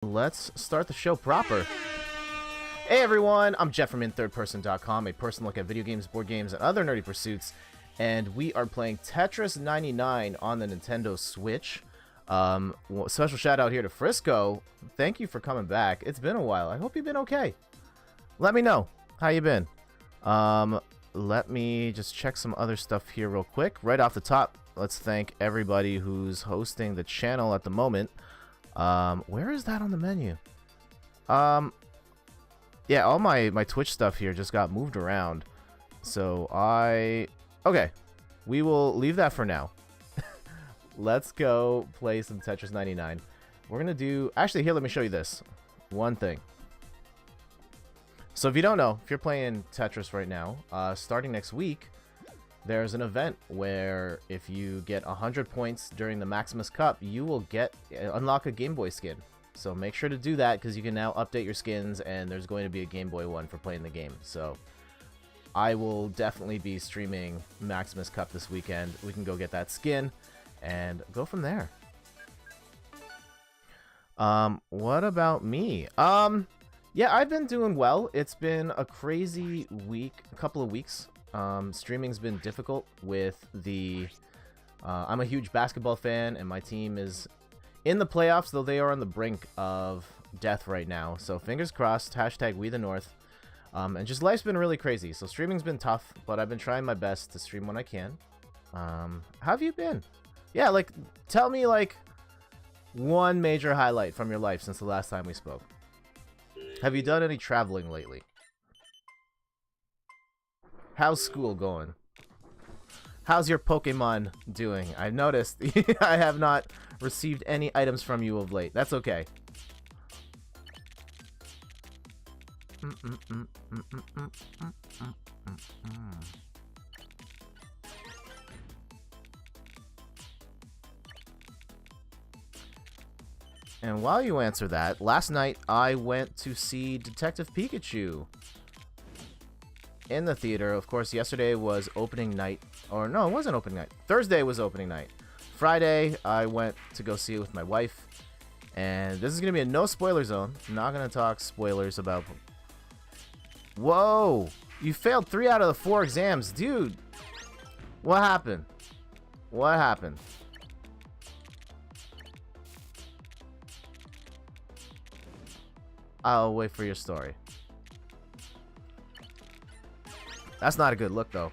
Let's start the show proper. Hey everyone, I'm Jeff from InThirdPerson.com, a personal look at video games, board games, and other nerdy pursuits, and we are playing Tetris 99 on the Nintendo Switch. Special shout out here to Frisco. Thank you for coming back. It's been a while. I hope you've been okay. Let me know how you been. Let me just check some other stuff here real quick. Right off the top, let's thank everybody who's hosting the channel at the moment. Where is that on the menu? Yeah, all my Twitch stuff here just got moved around. So okay, we will leave that for now. Let's go play some Tetris 99. We're gonna do, actually here, let me show you this one thing. So if you don't know, if you're playing Tetris right now, starting next week, there's an event where if you get 100 points during the Maximus Cup, you will unlock a Game Boy skin. So make sure to do that, because you can now update your skins, and there's going to be a Game Boy one for playing the game. So I will definitely be streaming Maximus Cup this weekend. We can go get that skin and go from there. What about me? Yeah, I've been doing well. It's been a crazy week, a couple of weeks. Streaming's been difficult with the... I'm a huge basketball fan, and my team is in the playoffs, though they are on the brink of death right now. So fingers crossed, hashtag We the North. And just life's been really crazy. So streaming's been tough, but I've been trying my best to stream when I can. How have you been? Yeah, like, tell me, like, one major highlight from your life since the last time we spoke. Have you done any traveling lately? How's school going? How's your Pokemon doing? I've noticed I have not received any items from you of late. That's okay. And while you answer that, last night I went to see Detective Pikachu in the theater. Of course, yesterday was opening night. Or no, it wasn't opening night. Thursday was opening night. Friday, I went to go see it with my wife. And this is going to be a no spoiler zone. I'm not going to talk spoilers about... Whoa! You failed 3 out of the 4 exams. Dude! What happened? What happened? I'll wait for your story. That's not a good look, though.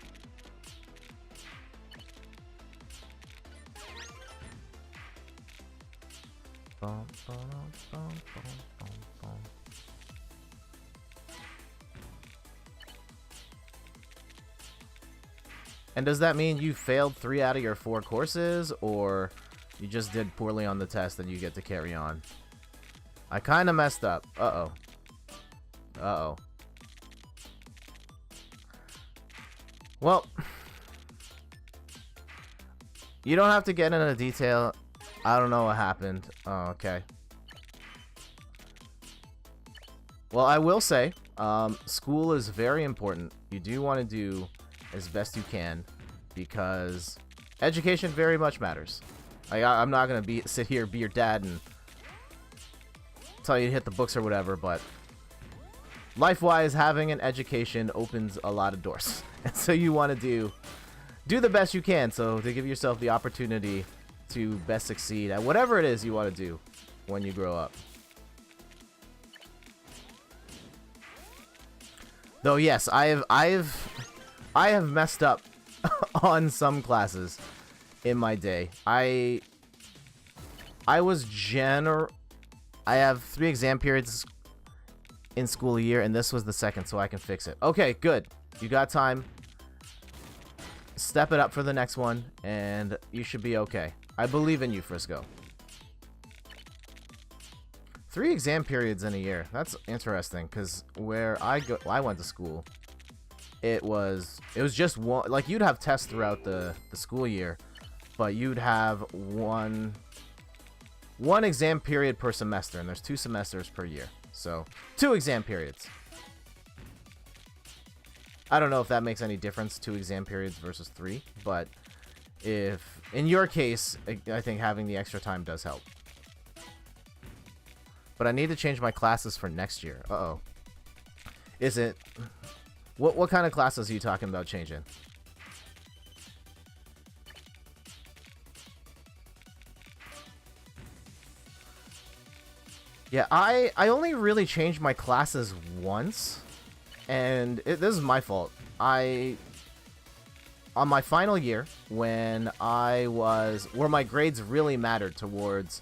And does that mean you failed 3 out of your 4 courses, or you just did poorly on the test and you get to carry on? I kind of messed up. Uh-oh. Uh-oh. Well, you don't have to get into detail. I don't know what happened. Oh, okay. Well, I will say, school is very important. You do want to do as best you can, because education very much matters. I'm not going to sit here, be your dad, and tell you to hit the books or whatever, but life-wise, having an education opens a lot of doors. And so you want to do the best you can, so to give yourself the opportunity to best succeed at whatever it is you want to do when you grow up. Though yes, I have messed up on some classes in my day. I have 3 exam periods in school a year, and this was the second, so I can fix it. Okay, good. You got time. Step it up for the next one, and you should be okay. I believe in you, Frisco. 3 exam periods in a year. That's interesting, because where I went to school, it was just one. Like, you'd have tests throughout the school year, but you'd have one exam period per semester, and there's 2 semesters per year. So 2 exam periods. I don't know if that makes any difference, 2 exam periods versus 3, but if in your case, I think having the extra time does help. But I need to change my classes for next year. Uh-oh. Is it... What kind of classes are you talking about changing? Yeah, I only really changed my classes once. And this is my fault. On my final year, when where my grades really mattered towards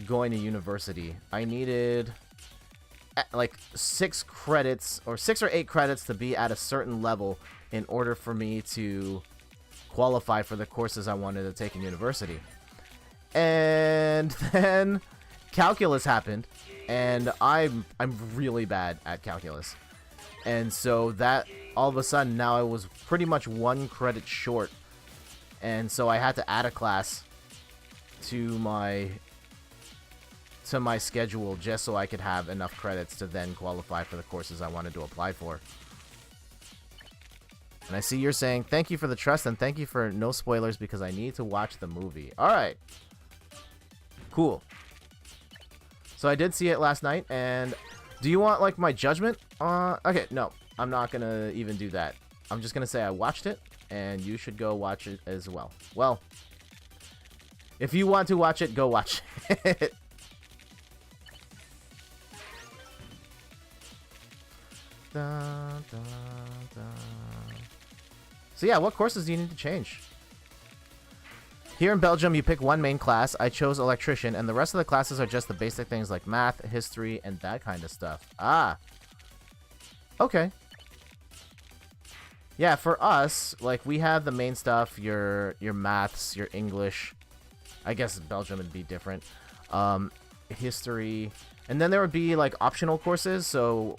going to university, I needed like 6 credits, or 6 or 8 credits to be at a certain level in order for me to qualify for the courses I wanted to take in university. And then calculus happened, and I'm really bad at calculus. And so that, all of a sudden, now I was pretty much 1 credit short. And so I had to add a class to my schedule just so I could have enough credits to then qualify for the courses I wanted to apply for. And I see you're saying, thank you for the trust and thank you for no spoilers because I need to watch the movie. Alright. Cool. So I did see it last night, and... Do you want, like, my judgment? Okay, no. I'm not gonna even do that. I'm just gonna say I watched it, and you should go watch it as well. Well, if you want to watch it, go watch it. Dun, dun, dun. So yeah, what courses do you need to change? Here in Belgium, you pick 1 main class. I chose electrician, and the rest of the classes are just the basic things like math, history, and that kind of stuff. Ah. Okay. Yeah, for us, like, we have the main stuff, your maths, your English. I guess Belgium would be different. History. And then there would be, like, optional courses, so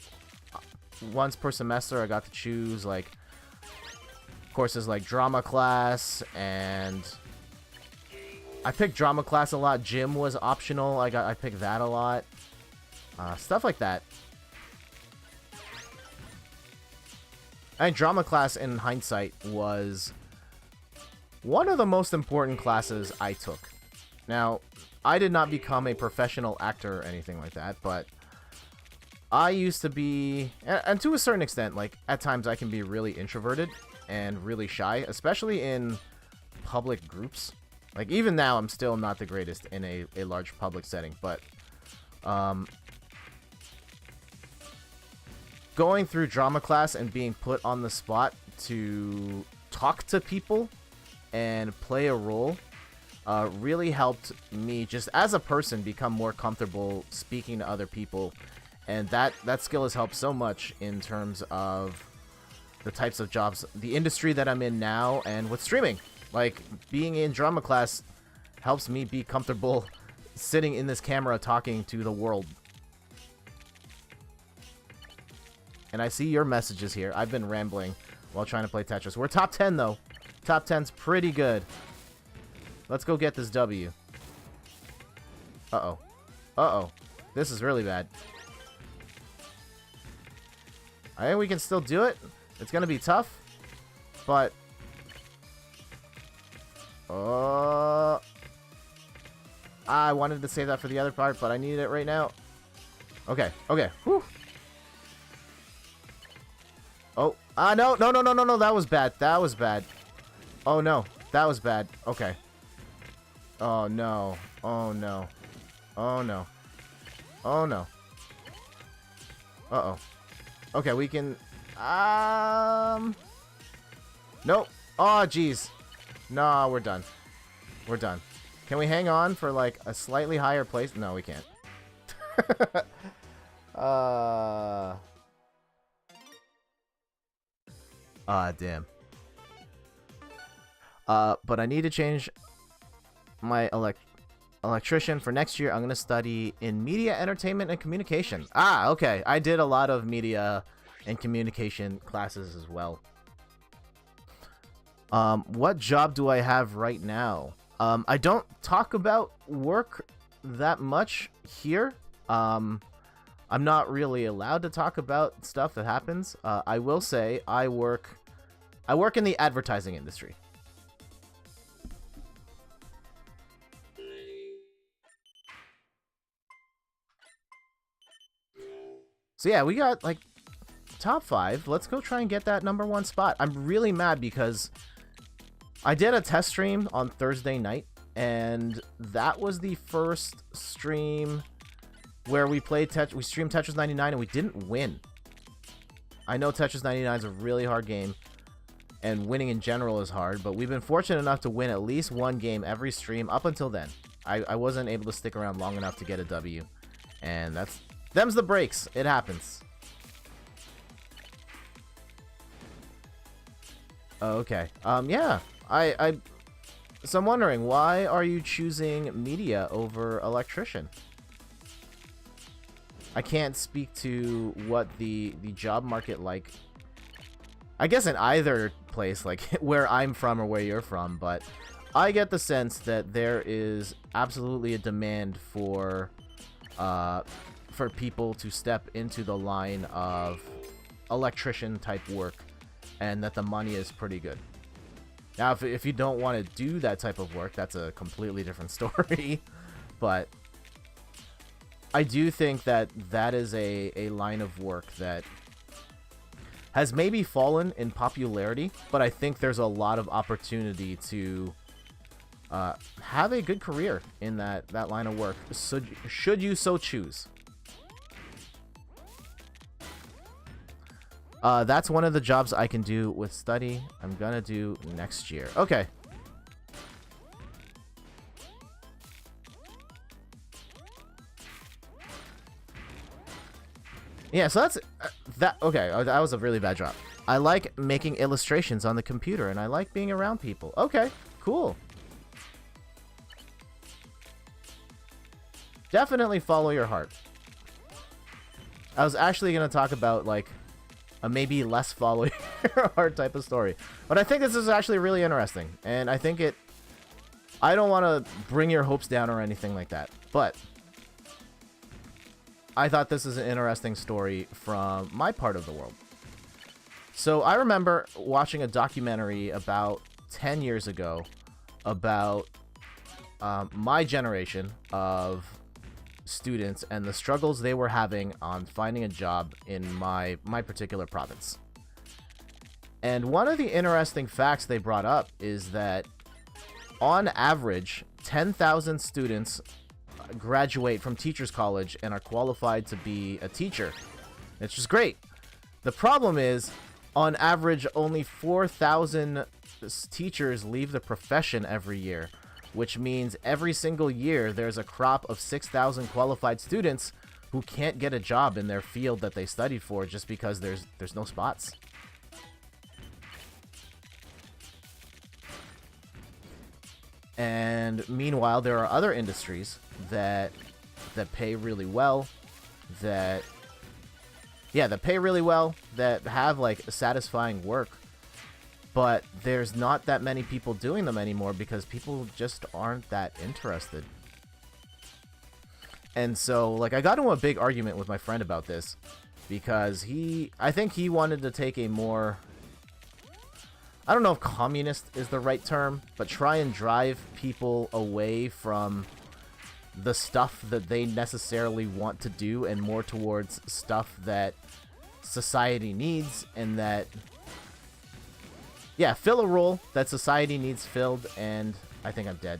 once per semester I got to choose, like, courses like drama class, and... I picked drama class a lot. Gym was optional. I picked that a lot. Stuff like that. And drama class, in hindsight, was one of the most important classes I took. Now, I did not become a professional actor or anything like that, but I used to be, and to a certain extent, like, at times I can be really introverted and really shy, especially in public groups. Like, even now, I'm still not the greatest in a large public setting, but going through drama class and being put on the spot to talk to people and play a role really helped me, just as a person, become more comfortable speaking to other people, and that skill has helped so much in terms of the types of jobs, the industry that I'm in now, and with streaming. Like, being in drama class helps me be comfortable sitting in this camera talking to the world. And I see your messages here. I've been rambling while trying to play Tetris. We're top 10, though. Top 10's pretty good. Let's go get this W. Uh-oh. Uh-oh. This is really bad. I think we can still do it. It's gonna be tough, but... I wanted to save that for the other part, but I need it right now. Okay, okay. Whew. Oh, no, no, no, no, no, no, that was bad. That was bad. Oh, no, that was bad. Okay. Oh, no. Oh, no. Oh, no. Oh, no. Uh-oh. Okay, we can... Nope. Oh, jeez. No, we're done. We're done. Can we hang on for, like, a slightly higher place? No, we can't. Damn. But I need to change my electrician for next year. I'm going to study in media, entertainment, and communication. Ah, okay. I did a lot of media and communication classes as well. What job do I have right now? I don't talk about work that much here. I'm not really allowed to talk about stuff that happens. I will say I work in the advertising industry. So yeah, we got like top 5. Let's go try and get that number 1 spot. I'm really mad because I did a test stream on Thursday night, and that was the first stream where we streamed Tetris 99 and we didn't win. I know Tetris 99 is a really hard game, and winning in general is hard, but we've been fortunate enough to win at least one game every stream up until then. I wasn't able to stick around long enough to get a W, and them's the breaks. It happens. Okay. Yeah. So I'm wondering, why are you choosing media over electrician? I can't speak to what the job market like. I guess in either place, like where I'm from or where you're from, but I get the sense that there is absolutely a demand for people to step into the line of electrician type work, and that the money is pretty good. Now, if you don't want to do that type of work, that's a completely different story. But I do think that that is a line of work that has maybe fallen in popularity, but I think there's a lot of opportunity to have a good career in that line of work, so should you so choose. That's one of the jobs I can do with study. I'm gonna do next year. Okay. Yeah, so that's that. Okay, that was a really bad drop. I like making illustrations on the computer, and I like being around people. Okay, cool. Definitely follow your heart. I was actually going to talk about, like, a maybe less follow your heart type of story. But I think this is actually really interesting. And I think I don't want to bring your hopes down or anything like that. But I thought this is an interesting story from my part of the world. So I remember watching a documentary about 10 years ago about my generation of students and the struggles they were having on finding a job in my particular province. And one of the interesting facts they brought up is that on average 10,000 students graduate from teachers college and are qualified to be a teacher. It's just great. The problem is, on average, only 4,000 teachers leave the profession every year, which means every single year there's a crop of 6,000 qualified students who can't get a job in their field that they studied for just because there's no spots. And meanwhile, there are other industries that pay really well, that pay really well, that have like satisfying work, but there's not that many people doing them anymore because people just aren't that interested. And so, like, I got into a big argument with my friend about this because I think he wanted to take a more, I don't know if communist is the right term, but try and drive people away from the stuff that they necessarily want to do and more towards stuff that society needs, and that, yeah, fill a role that society needs filled. And I think I'm dead.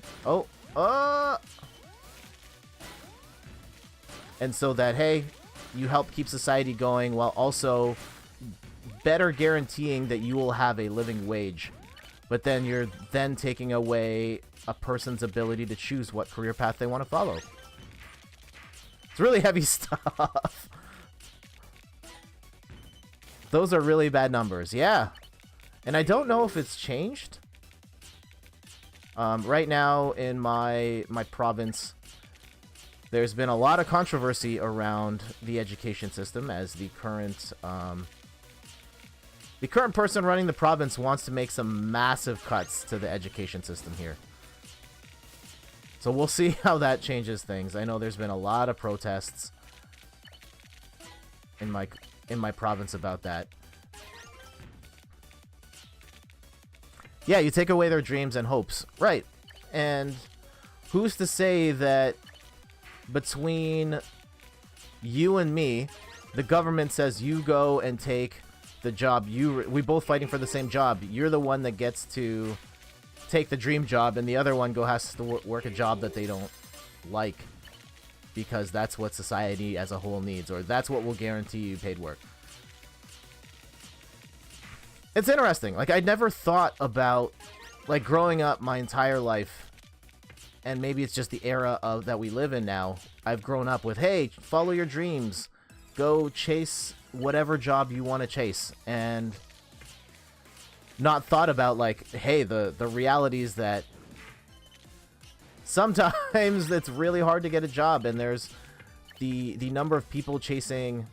And so that, hey, you help keep society going while also better guaranteeing that you will have a living wage. But then you're then taking away a person's ability to choose what career path they want to follow. It's really heavy stuff. Those are really bad numbers. Yeah. And I don't know if it's changed. Right now in my province, there's been a lot of controversy around the education system, as the current person running the province wants to make some massive cuts to the education system here. So we'll see how that changes things. I know there's been a lot of protests in my province about that. Yeah, you take away their dreams and hopes. Right. And who's to say that between you and me, the government says you go and take the job. We both fighting for the same job. You're the one that gets to take the dream job, and the other one has to work a job that they don't like, because that's what society as a whole needs, or that's what will guarantee you paid work. It's interesting. Like, I never thought about, like, growing up my entire life, and maybe it's just the era of that we live in now. I've grown up with, hey, follow your dreams, go chase whatever job you want to chase, and not thought about, like, hey, the realities that sometimes it's really hard to get a job, and there's the number of people chasing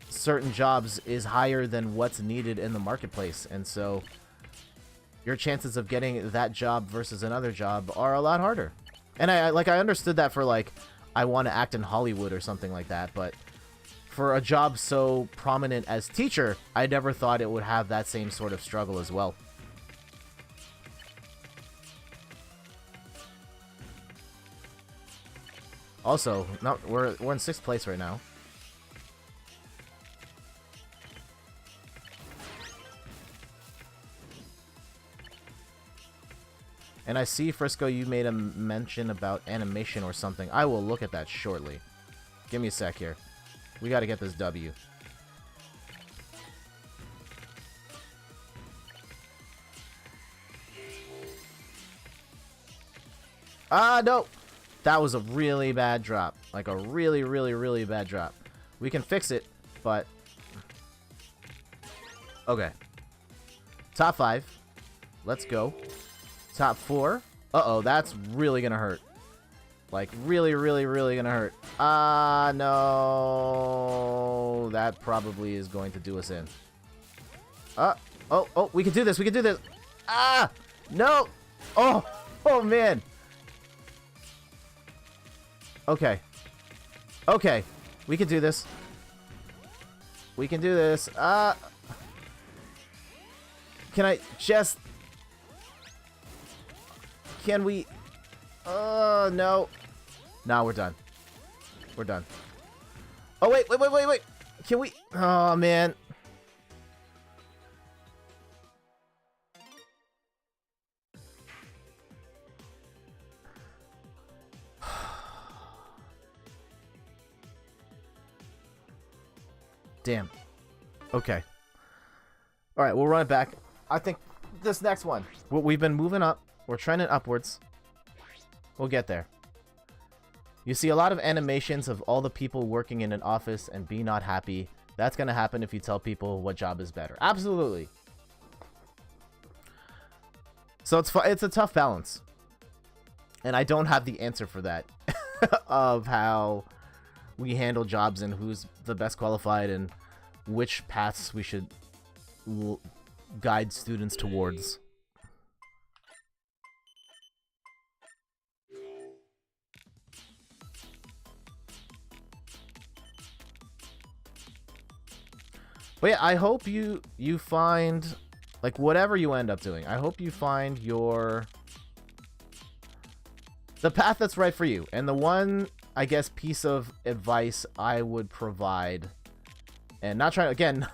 certain jobs is higher than what's needed in the marketplace, and so your chances of getting that job versus another job are a lot harder. And I understood that for, like, I want to act in Hollywood or something like that, but for a job so prominent as teacher, I never thought it would have that same sort of struggle as well. Also, no, we're in 6th place right now. And I see, Frisco, you made a mention about animation or something. I will look at that shortly. Give me a sec here. We got to get this W. Ah, no! That was a really bad drop. Like a really, really, really bad drop. We can fix it, but... Okay. Top 5. Let's go. Top 4. Uh-oh, that's really gonna hurt. Like, really, really, really gonna hurt. Ah, no. That probably is going to do us in. Oh, we can do this, we can do this. Ah, no. Oh, man. Okay. Okay, we can do this. We can do this. Can I just... Can we... no. No, we're done. We're done. Oh, wait. Can we... Oh, man. Damn. Okay. Alright, we'll run it back. I think this next one... We've been moving up. We're trending upwards. We'll get there. You see a lot of animations of all the people working in an office and be not happy. That's going to happen if you tell people what job is better. Absolutely. So it's a tough balance. And I don't have the answer for that. Of how we handle jobs and who's the best qualified and which paths we should guide students towards. But yeah, I hope you find, like, whatever you end up doing, I hope you find the path that's right for you. And the one, I guess, piece of advice I would provide, and not trying, again,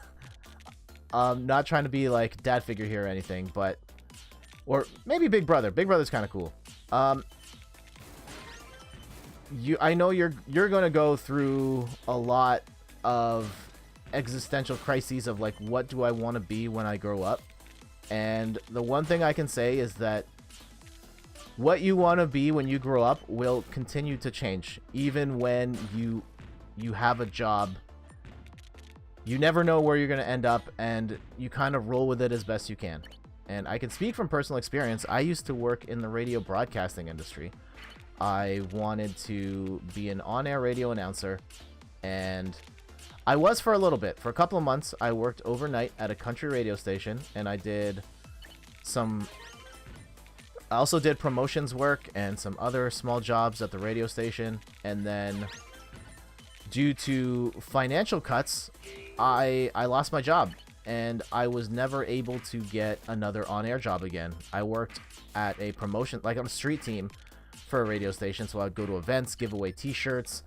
not trying to be like dad figure here or anything, but, or maybe Big Brother. Big Brother's kind of cool. I know you're gonna go through a lot of existential crises of, like, what do I want to be when I grow up? And the one thing I can say is that what you want to be when you grow up will continue to change. Even when you have a job, you never know where you're going to end up, and you kind of roll with it as best you can. And I can speak from personal experience. I used to work in the radio broadcasting industry. I wanted to be an on-air radio announcer, and I was for a little bit. For a couple of months, I worked overnight at a country radio station, and I also did promotions work and some other small jobs at the radio station. And then, due to financial cuts, I lost my job, and I was never able to get another on-air job again. I worked at a promotion, like on a street team for a radio station, so I'd go to events, give away t-shirts.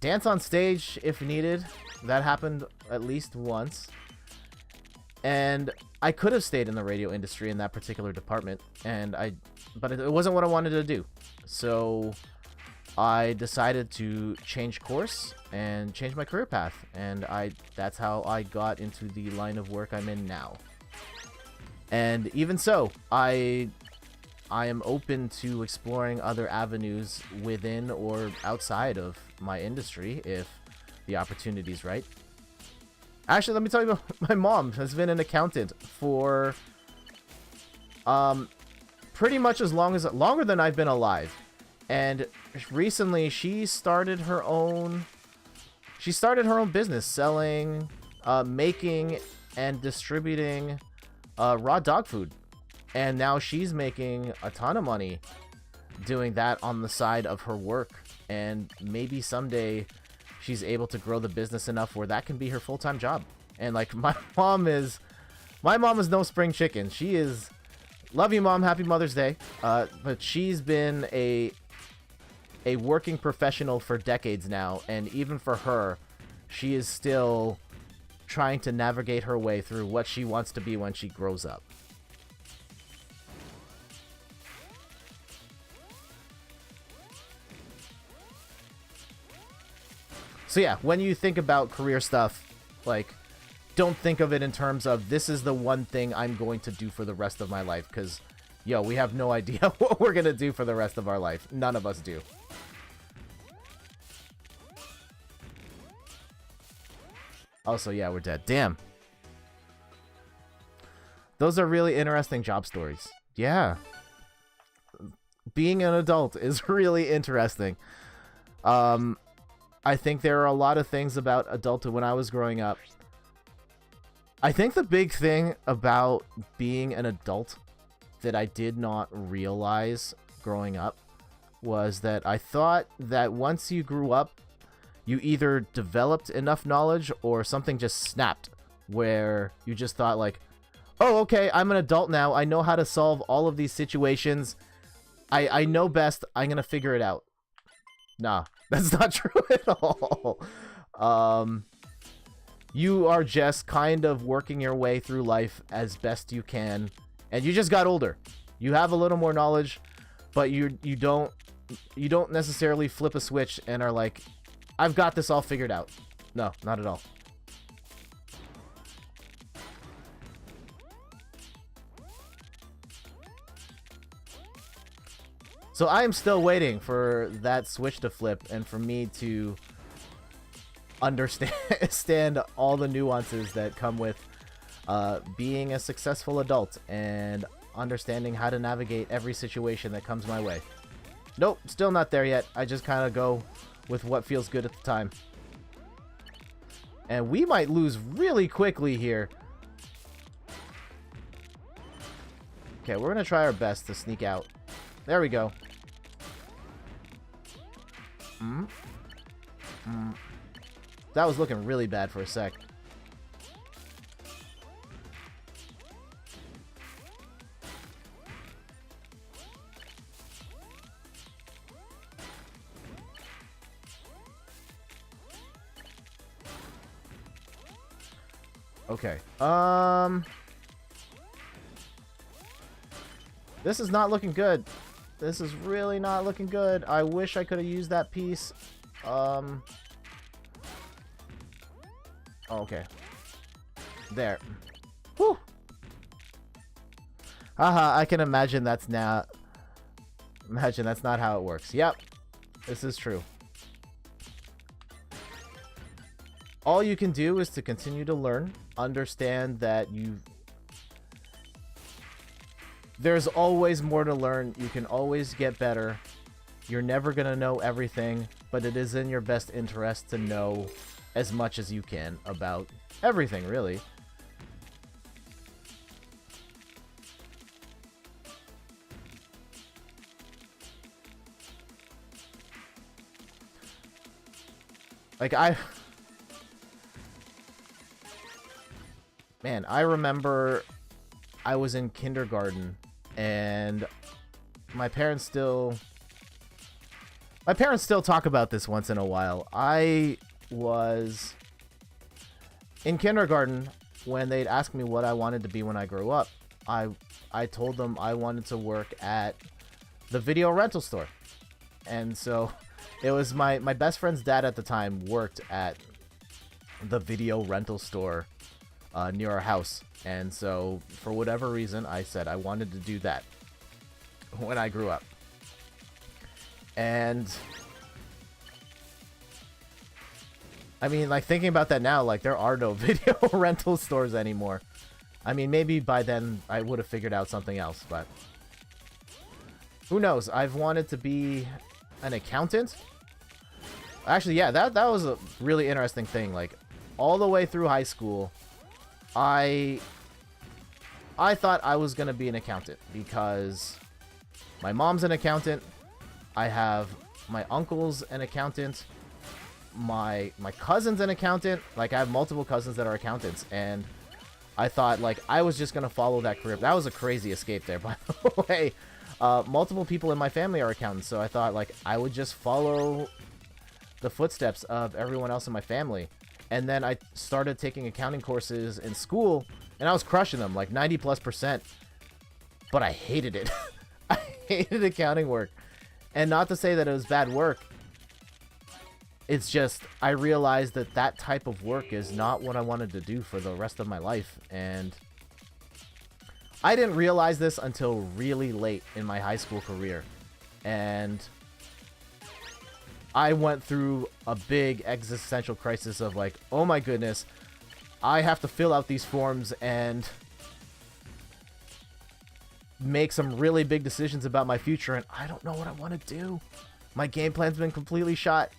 Dance on stage if needed. That happened at least once. And I could have stayed in the radio industry in that particular department, but it wasn't what I wanted to do. So I decided to change course and change my career path, and that's how I got into the line of work I'm in now. And even so, I am open to exploring other avenues within or outside of my industry if the opportunity's right. Actually, let me tell you, my mom has been an accountant for pretty much longer than I've been alive. And recently she started her own business selling, making and distributing raw dog food. And now she's making a ton of money doing that on the side of her work, and maybe someday she's able to grow the business enough where that can be her full-time job. And like my mom is no spring chicken. She is, love you mom, happy Mother's Day. But she's been a working professional for decades now, and even for her, she is still trying to navigate her way through what she wants to be when she grows up. So yeah, when you think about career stuff, like, don't think of it in terms of this is the one thing I'm going to do for the rest of my life, because, yo, we have no idea what we're going to do for the rest of our life. None of us do. Also, yeah, we're dead. Damn. Those are really interesting job stories. Yeah. Being an adult is really interesting. I think there are a lot of things about adulthood when I was growing up. I think the big thing about being an adult that I did not realize growing up was that I thought that once you grew up, you either developed enough knowledge or something just snapped, where you just thought like, oh, okay, I'm an adult now. I know how to solve all of these situations. I know best. I'm going to figure it out. Nah, that's not true at all. You are just kind of working your way through life as best you can, and you just got older. You have a little more knowledge, but you don't necessarily flip a switch and are like, I've got this all figured out. No, not at all. So I am still waiting for that switch to flip and for me to understand all the nuances that come with being a successful adult and understanding how to navigate every situation that comes my way. Nope, still not there yet. I just kind of go with what feels good at the time. And we might lose really quickly here. Okay, we're going to try our best to sneak out. There we go. That was looking really bad for a sec. Okay. This is not looking good. This is really not looking good. I wish I could have used that piece. Okay. There. Whew. Haha, I can imagine that's not... Imagine that's not how it works. Yep. This is true. All you can do is to continue to learn. Understand that there's always more to learn. You can always get better. You're never going to know everything, but it is in your best interest to know as much as you can about everything, really. Like, Man, I remember I was in kindergarten, and my parents still My parents still talk about this once in a while. I was in kindergarten when they'd ask me what I wanted to be when I grew up. I told them I wanted to work at the video rental store. And so it was my best friend's dad at the time worked at the video rental store near our house. And so for whatever reason, I said I wanted to do that when I grew up. And I mean, like, thinking about that now, like, there are no video rental stores anymore. I mean, maybe by then I would have figured out something else, but who knows? I've wanted to be an accountant. Actually, yeah, that was a really interesting thing. Like, all the way through high school, I thought I was going to be an accountant because my mom's an accountant. I have my uncle's an accountant. My cousin's an accountant. Like, I have multiple cousins that are accountants, and I thought, like, I was just going to follow that career. That was a crazy escape there, by the way. Multiple people in my family are accountants, so I thought, like, I would just follow the footsteps of everyone else in my family. And then I started taking accounting courses in school, and I was crushing them, like 90+%. But I hated it. I hated accounting work. And not to say that it was bad work. It's just, I realized that that type of work is not what I wanted to do for the rest of my life. And I didn't realize this until really late in my high school career. And I went through a big existential crisis of like, oh my goodness, I have to fill out these forms and make some really big decisions about my future, and I don't know what I want to do. My game plan's been completely shot.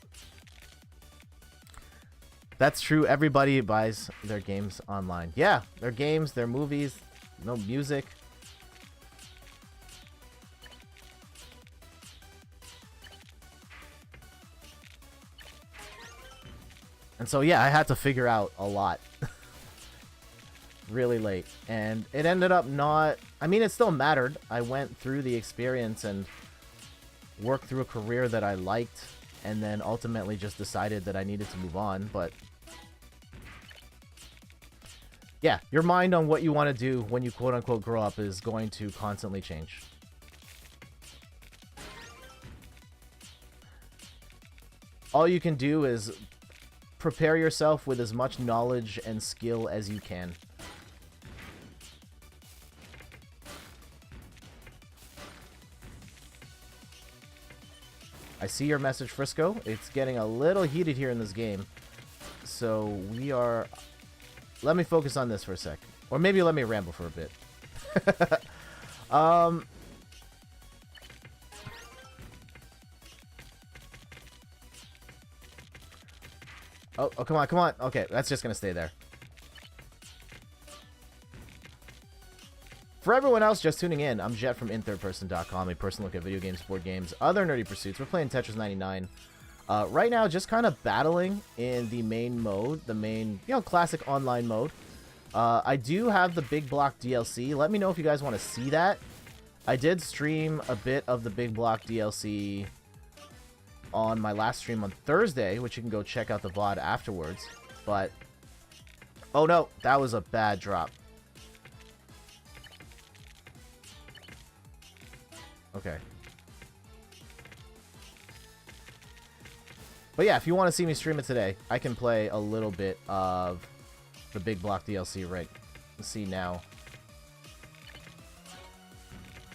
That's true. Everybody buys their games online. Yeah, their games, their movies, no music. And so, yeah, I had to figure out a lot really late. And it ended up not... I mean, it still mattered. I went through the experience and worked through a career that I liked, and then ultimately just decided that I needed to move on. But yeah, your mind on what you want to do when you quote-unquote grow up is going to constantly change. All you can do is prepare yourself with as much knowledge and skill as you can. I see your message, Frisco. It's getting a little heated here in this game. So we are... Let me focus on this for a sec. Or maybe let me ramble for a bit. Oh, come on, come on. Okay, that's just gonna stay there. For everyone else just tuning in, I'm Jet from inthirdperson.com, a personal look at video games, board games, other nerdy pursuits. We're playing Tetris 99. Right now, just kind of battling in the main mode, the main, classic online mode. I do have the Big Block DLC. Let me know if you guys want to see that. I did stream a bit of the Big Block DLC on my last stream on Thursday, which you can go check out the VOD afterwards. But, oh no, that was a bad drop. Okay. But yeah, if you want to see me stream it today, I can play a little bit of the Big Block DLC right. Let's see now.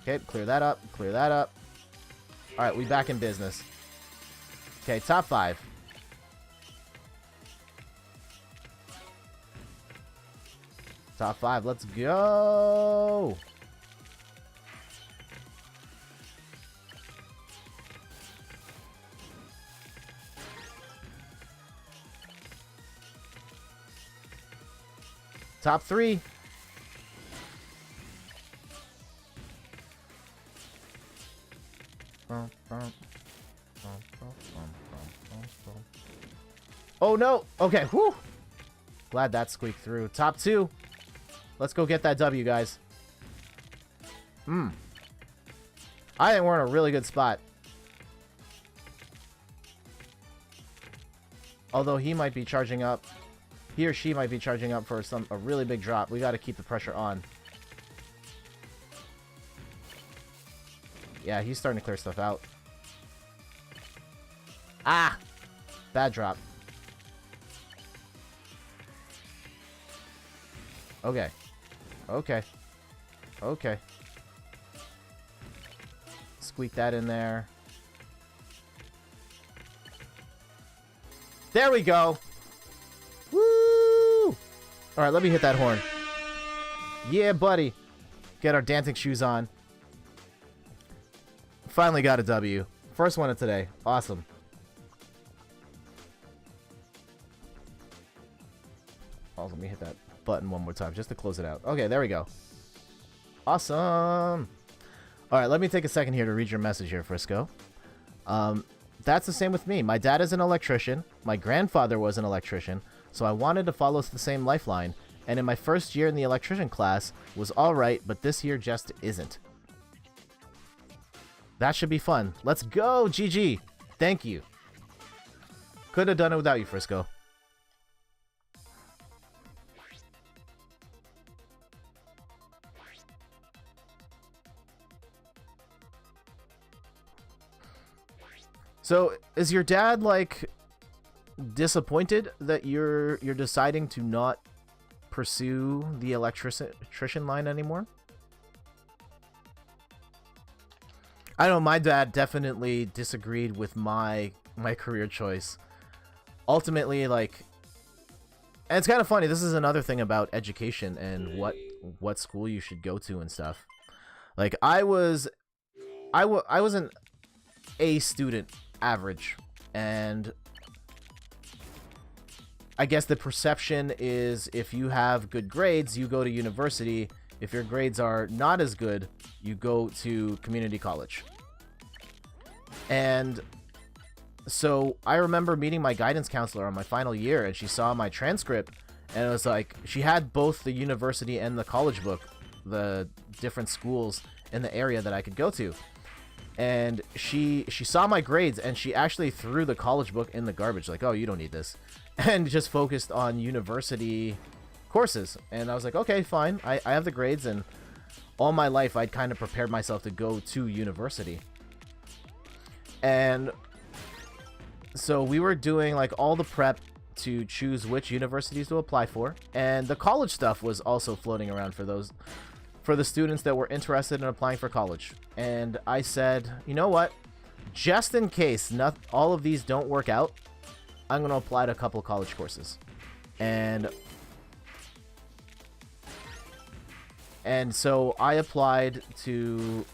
Okay, clear that up, clear that up. Alright, we back in business. Okay, top 5. Top 5, let's go! Top 3. Oh no! Okay, whew! Glad that squeaked through. Top 2. Let's go get that W, guys. I think we're in a really good spot. Although he might be charging up. He or she might be charging up for a really big drop. We got to keep the pressure on. Yeah, he's starting to clear stuff out. Ah! Bad drop. Okay. Okay. Okay. Squeak that in there. There we go! Woo! Alright, let me hit that horn. Yeah, buddy. Get our dancing shoes on. Finally got a W. First one of today. Awesome. Also, let me hit that button one more time just to close it out. Okay, there we go. Awesome. Alright, let me take a second here to read your message here, Frisco. That's the same with me. My dad is an electrician. My grandfather was an electrician. So I wanted to follow the same lifeline. And in my first year in the electrician class was alright, but this year just isn't. That should be fun. Let's go, GG. Thank you. Could have done it without you, Frisco. So, is your dad, like, disappointed that you're deciding to not pursue the electrician line anymore? I know my dad definitely disagreed with my career choice. Ultimately, like, and it's kind of funny. This is another thing about education and what school you should go to and stuff. Like, I was an A student, average, and I guess the perception is if you have good grades, you go to university. If your grades are not as good, you go to community college. And so I remember meeting my guidance counselor on my final year, and she saw my transcript, and it was like she had both the university and the college book, the different schools in the area that I could go to. And she saw my grades, and she actually threw the college book in the garbage, like, oh, you don't need this, and just focused on university courses. And I was like, okay, fine. I have the grades, and all my life I'd kind of prepared myself to go to university. And so we were doing like all the prep to choose which universities to apply for, and the college stuff was also floating around for the students that were interested in applying for college. And I said, you know what, just in case all of these don't work out, I'm going to apply to a couple of college courses. And so I applied to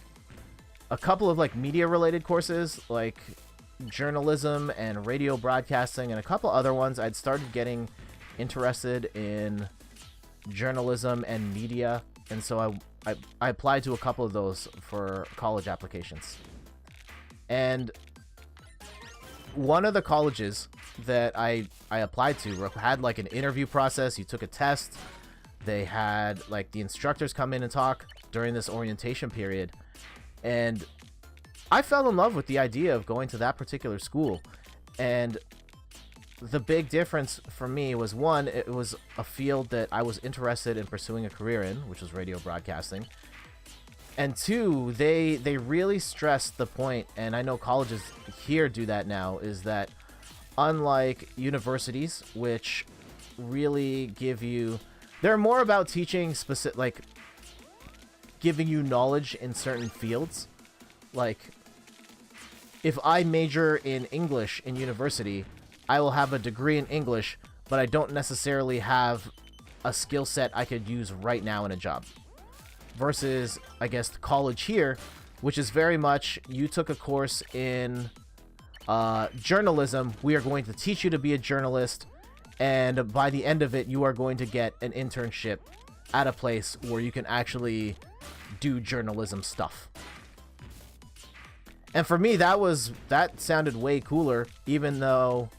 a couple of like media related courses, like journalism and radio broadcasting, and a couple other ones. I'd started getting interested in journalism and media, and so I applied to a couple of those for college applications. And one of the colleges that I applied to had like an interview process. You took a test. They had like the instructors come in and talk during this orientation period. And I fell in love with the idea of going to that particular school. And the big difference for me was, one, it was a field that I was interested in pursuing a career in, which was radio broadcasting. And two, they really stressed the point, and I know colleges here do that now, is that unlike universities, which really give you, they're more about teaching specific, like giving you knowledge in certain fields. Like, if I major in English in university, I will have a degree in English, but I don't necessarily have a skill set I could use right now in a job. Versus, I guess, the college here, which is very much, you took a course in journalism, we are going to teach you to be a journalist, and by the end of it, you are going to get an internship at a place where you can actually do journalism stuff. And for me, that sounded way cooler, even though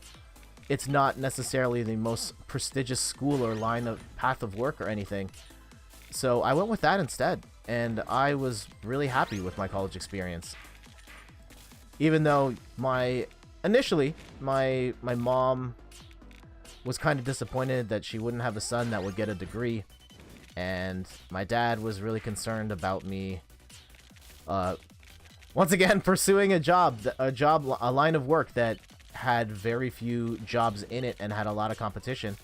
it's not necessarily the most prestigious school or path of work or anything. So I went with that instead, and I was really happy with my college experience. Even though initially my mom was kind of disappointed that she wouldn't have a son that would get a degree. And my dad was really concerned about me, once again, pursuing a line of work that had very few jobs in it and had a lot of competition.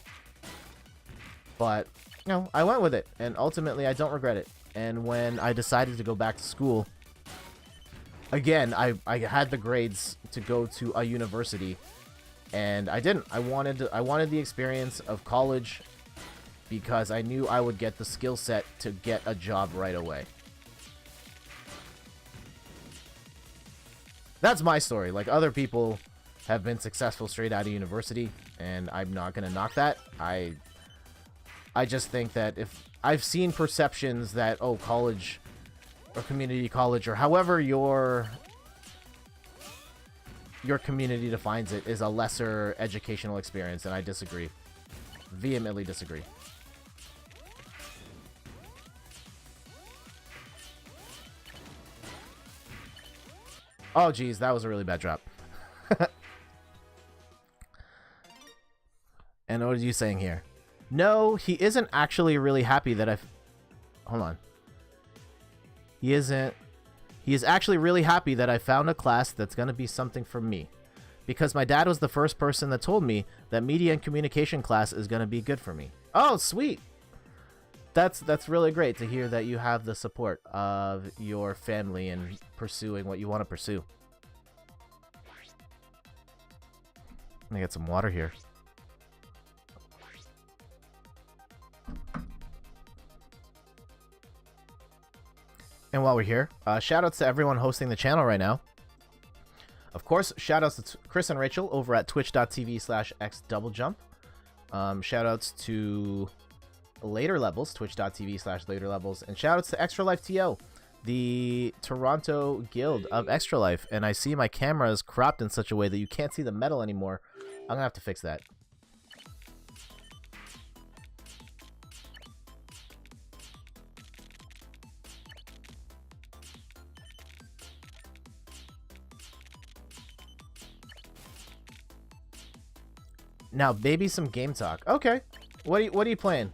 But, you know, I went with it, and ultimately I don't regret it. And when I decided to go back to school, again, I had the grades to go to a university, and I didn't. I wanted the experience of college because I knew I would get the skill set to get a job right away. That's my story. Like, other people have been successful straight out of university, and I'm not gonna knock that. I just think that if I've seen perceptions that, oh, college or community college or however your community defines it is a lesser educational experience, and I disagree. Vehemently disagree. Oh, geez, that was a really bad drop. And what are you saying here? No, he isn't actually really happy that I've... Hold on. He isn't... He is actually really happy that I found a class that's going to be something for me. Because my dad was the first person that told me that media and communication class is going to be good for me. Oh, sweet! That's really great to hear that you have the support of your family in pursuing what you want to pursue. Let me get some water here. And while we're here, shoutouts to everyone hosting the channel right now. Of course, shoutouts to Chris and Rachel over at twitch.tv/xdoublejump. Shoutouts to Later Levels, twitch.tv/Later Levels, and shoutouts to Extra Life TO, the Toronto Guild of Extra Life. And I see my camera is cropped in such a way that you can't see the metal anymore. I'm gonna have to fix that. Now, maybe some game talk. Okay, what are you playing?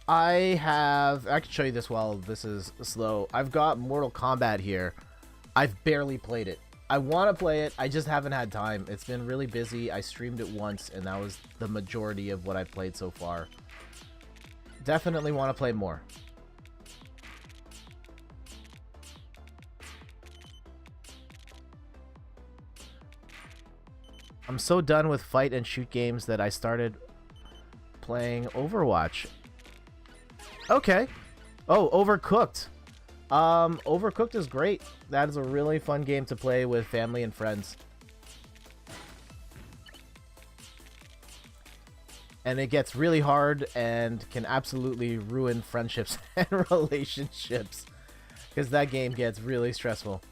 I can show you this while this is slow. I've got Mortal Kombat here. I've barely played it. I want to play it. I just haven't had time. It's been really busy. I streamed it once, and that was the majority of what I played so far. Definitely want to play more. I'm so done with fight and shoot games that I started playing Overwatch. Okay. Oh, Overcooked. Overcooked is great. That is a really fun game to play with family and friends. And it gets really hard and can absolutely ruin friendships and relationships, because that game gets really stressful.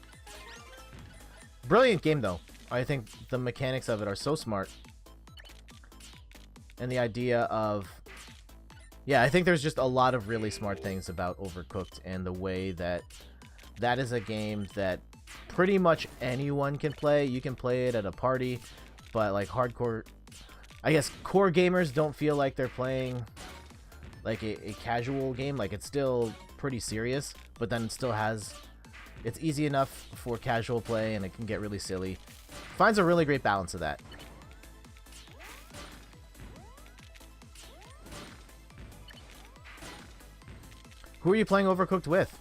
Brilliant game, though. I think the mechanics of it are so smart. And the idea of... Yeah, I think there's just a lot of really smart things about Overcooked, and the way that that is a game that pretty much anyone can play. You can play it at a party, but like hardcore... I guess core gamers don't feel like they're playing like a casual game. Like, it's still pretty serious, but then it still has... It's easy enough for casual play, and it can get really silly. Finds a really great balance of that. Who are you playing Overcooked with?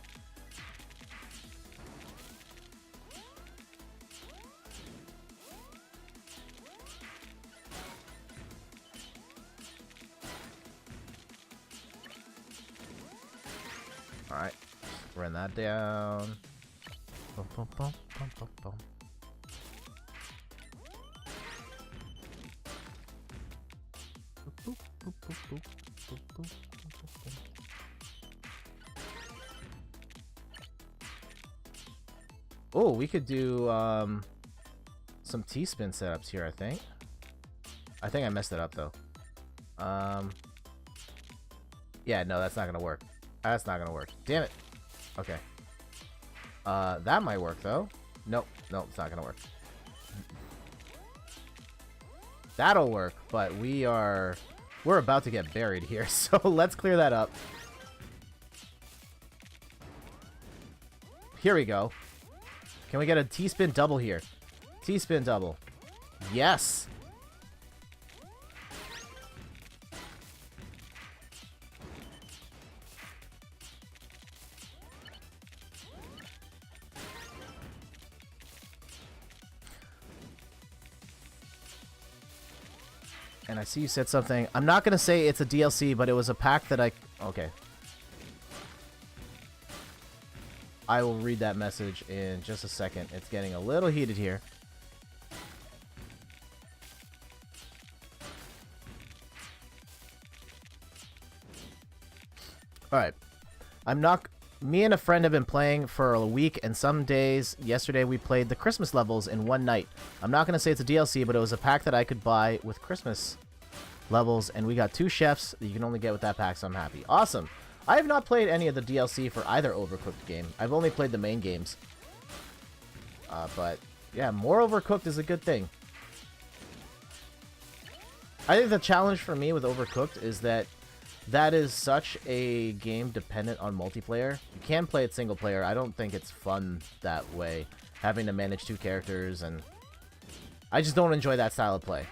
Alright, run that down. Boom, boom, boom, boom, boom, boom. Boop, boop, boop, boop, boop, boop, boop, boop. Oh, we could do some T-spin setups here, I think. I think I messed it up, though. Yeah, no, that's not gonna work. That's not gonna work. Damn it. Okay. That might work, though. Nope. Nope, it's not gonna work. That'll work, but we're about to get buried here, so let's clear that up. Here we go. Can we get a T-spin double here? T-spin double. Yes! And I see you said something. I'm not going to say it's a DLC, but it was a pack that I... Okay. I will read that message in just a second. It's getting a little heated here. Alright. Me and a friend have been playing for a week, and some days, yesterday we played the Christmas levels in one night. I'm not going to say it's a DLC, but it was a pack that I could buy with Christmas levels, and we got 2 chefs that you can only get with that pack, so I'm happy. Awesome! I have not played any of the DLC for either Overcooked game. I've only played the main games. But, yeah, more Overcooked is a good thing. I think the challenge for me with Overcooked is that is such a game dependent on multiplayer. You can play it single player. I don't think it's fun that way, having to manage 2 characters, and I just don't enjoy that style of play.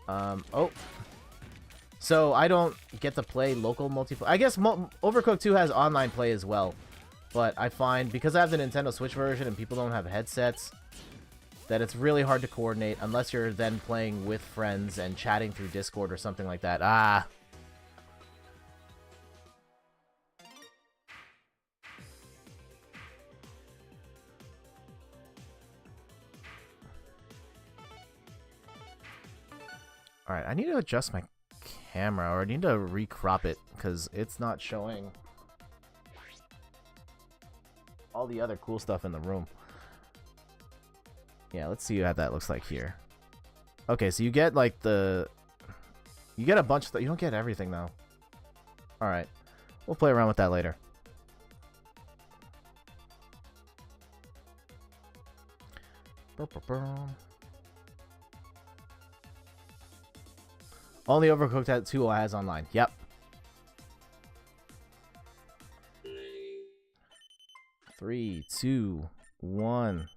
Oh. So I don't get to play local multiplayer. I guess Overcooked 2 has online play as well, but I find because I have the Nintendo Switch version and people don't have headsets, that it's really hard to coordinate unless you're then playing with friends and chatting through Discord or something like that. Ah. Alright, I need to adjust my camera, or I need to recrop it, because it's not showing all the other cool stuff in the room. Yeah, let's see how that looks like here. Okay, so you get like you get a bunch of stuff. You don't get everything though. Alright. We'll play around with that later. Only Overcooked 2 has online. Yep. 3, 2, 1.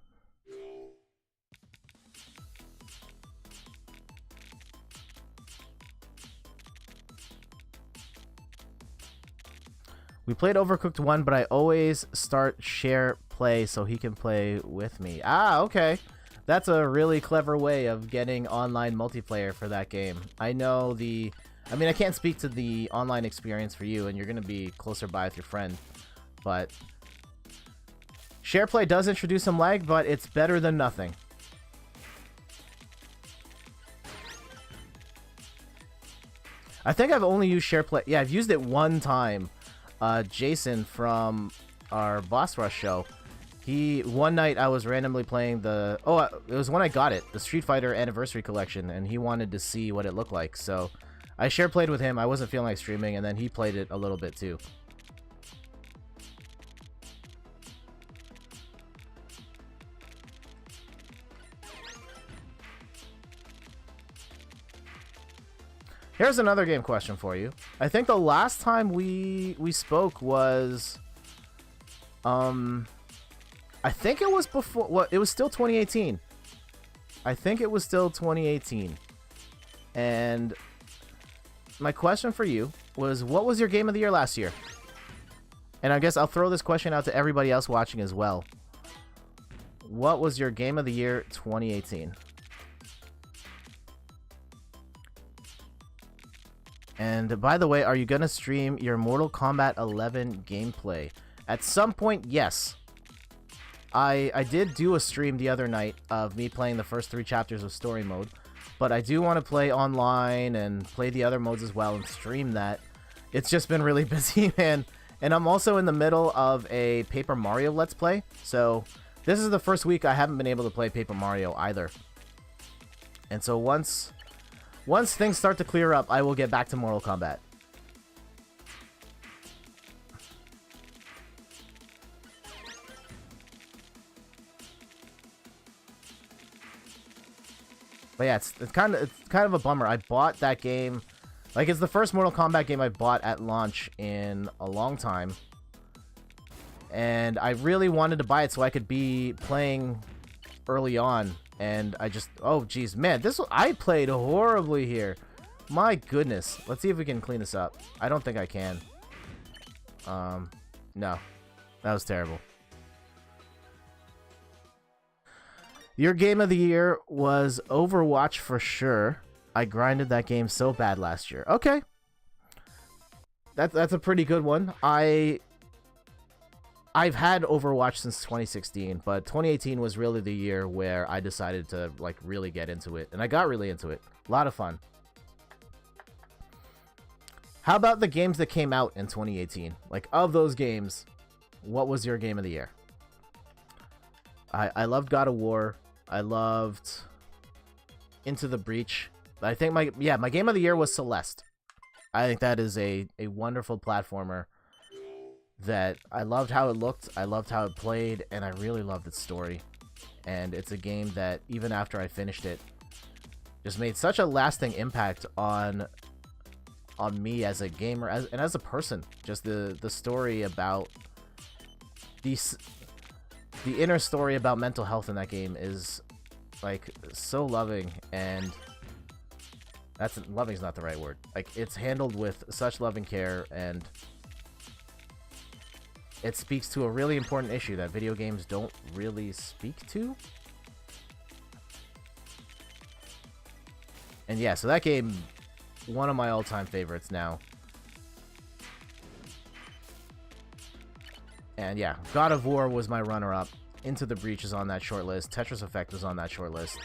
We played Overcooked 1, but I always start share play so he can play with me. Ah, okay. That's a really clever way of getting online multiplayer for that game. I know I mean, I can't speak to the online experience for you, and you're going to be closer by with your friend, but share play does introduce some lag, but it's better than nothing. I think I've only used share play. Yeah, I've used it one time. Jason from our Boss Rush show, one night I was randomly playing it was when I got it, the Street Fighter Anniversary Collection, and he wanted to see what it looked like, so I share played with him. I wasn't feeling like streaming, and then he played it a little bit too. Here's another game question for you. I think the last time we spoke was, I think it was before. What? It was still 2018. I think it was still 2018. And my question for you was, what was your game of the year last year? And I guess I'll throw this question out to everybody else watching as well. What was your game of the year 2018? And by the way, are you going to stream your Mortal Kombat 11 gameplay? At some point, yes. I did do a stream the other night of me playing the first 3 chapters of story mode, but I do want to play online and play the other modes as well and stream that. It's just been really busy, man. And I'm also in the middle of a Paper Mario Let's Play, so this is the first week I haven't been able to play Paper Mario either. And so once Once things start to clear up, I will get back to Mortal Kombat. But yeah, it's kind of a bummer. I bought that game, like it's the first Mortal Kombat game I bought at launch in a long time, and I really wanted to buy it so I could be playing early on. And I just, oh geez, man, I played horribly here. My goodness. Let's see if we can clean this up. I don't think I can. No, that was terrible. Your game of the year was Overwatch for sure. I grinded that game so bad last year. Okay. That's a pretty good one. I've had Overwatch since 2016, but 2018 was really the year where I decided to like really get into it, and I got really into it. A lot of fun. How about the games that came out in 2018? Like, of those games, what was your game of the year? I loved God of War. I loved Into the Breach. I think my game of the year was Celeste. I think that is a wonderful platformer that I loved how it looked, I loved how it played, and I really loved its story. And it's a game that, even after I finished it, just made such a lasting impact on me as a gamer and as a person. Just the story about the inner story about mental health in that game is like so loving, and loving's not the right word. Like, it's handled with such loving care, and it speaks to a really important issue that video games don't really speak to. And yeah, so that game, one of my all-time favorites now. And yeah, God of War was my runner-up. Into the Breach is on that short list. Tetris Effect was on that short list.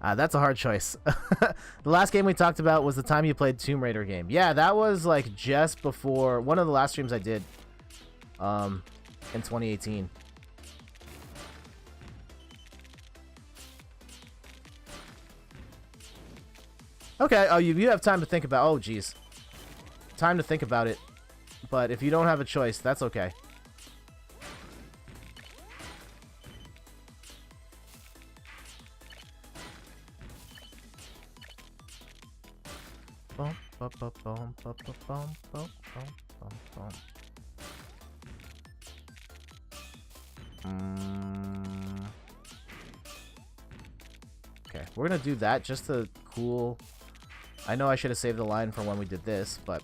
That's a hard choice. The last game we talked about was the time you played Tomb Raider game. Yeah, that was like just before one of the last streams I did in 2018. Okay, oh, you have time to think about... Oh, geez. Time to think about it. But if you don't have a choice, that's okay. Boom, boom, boom, boom, boom, boom, boom, boom, boom. Okay, we're gonna do that just to cool... I know I should have saved the line for when we did this, but...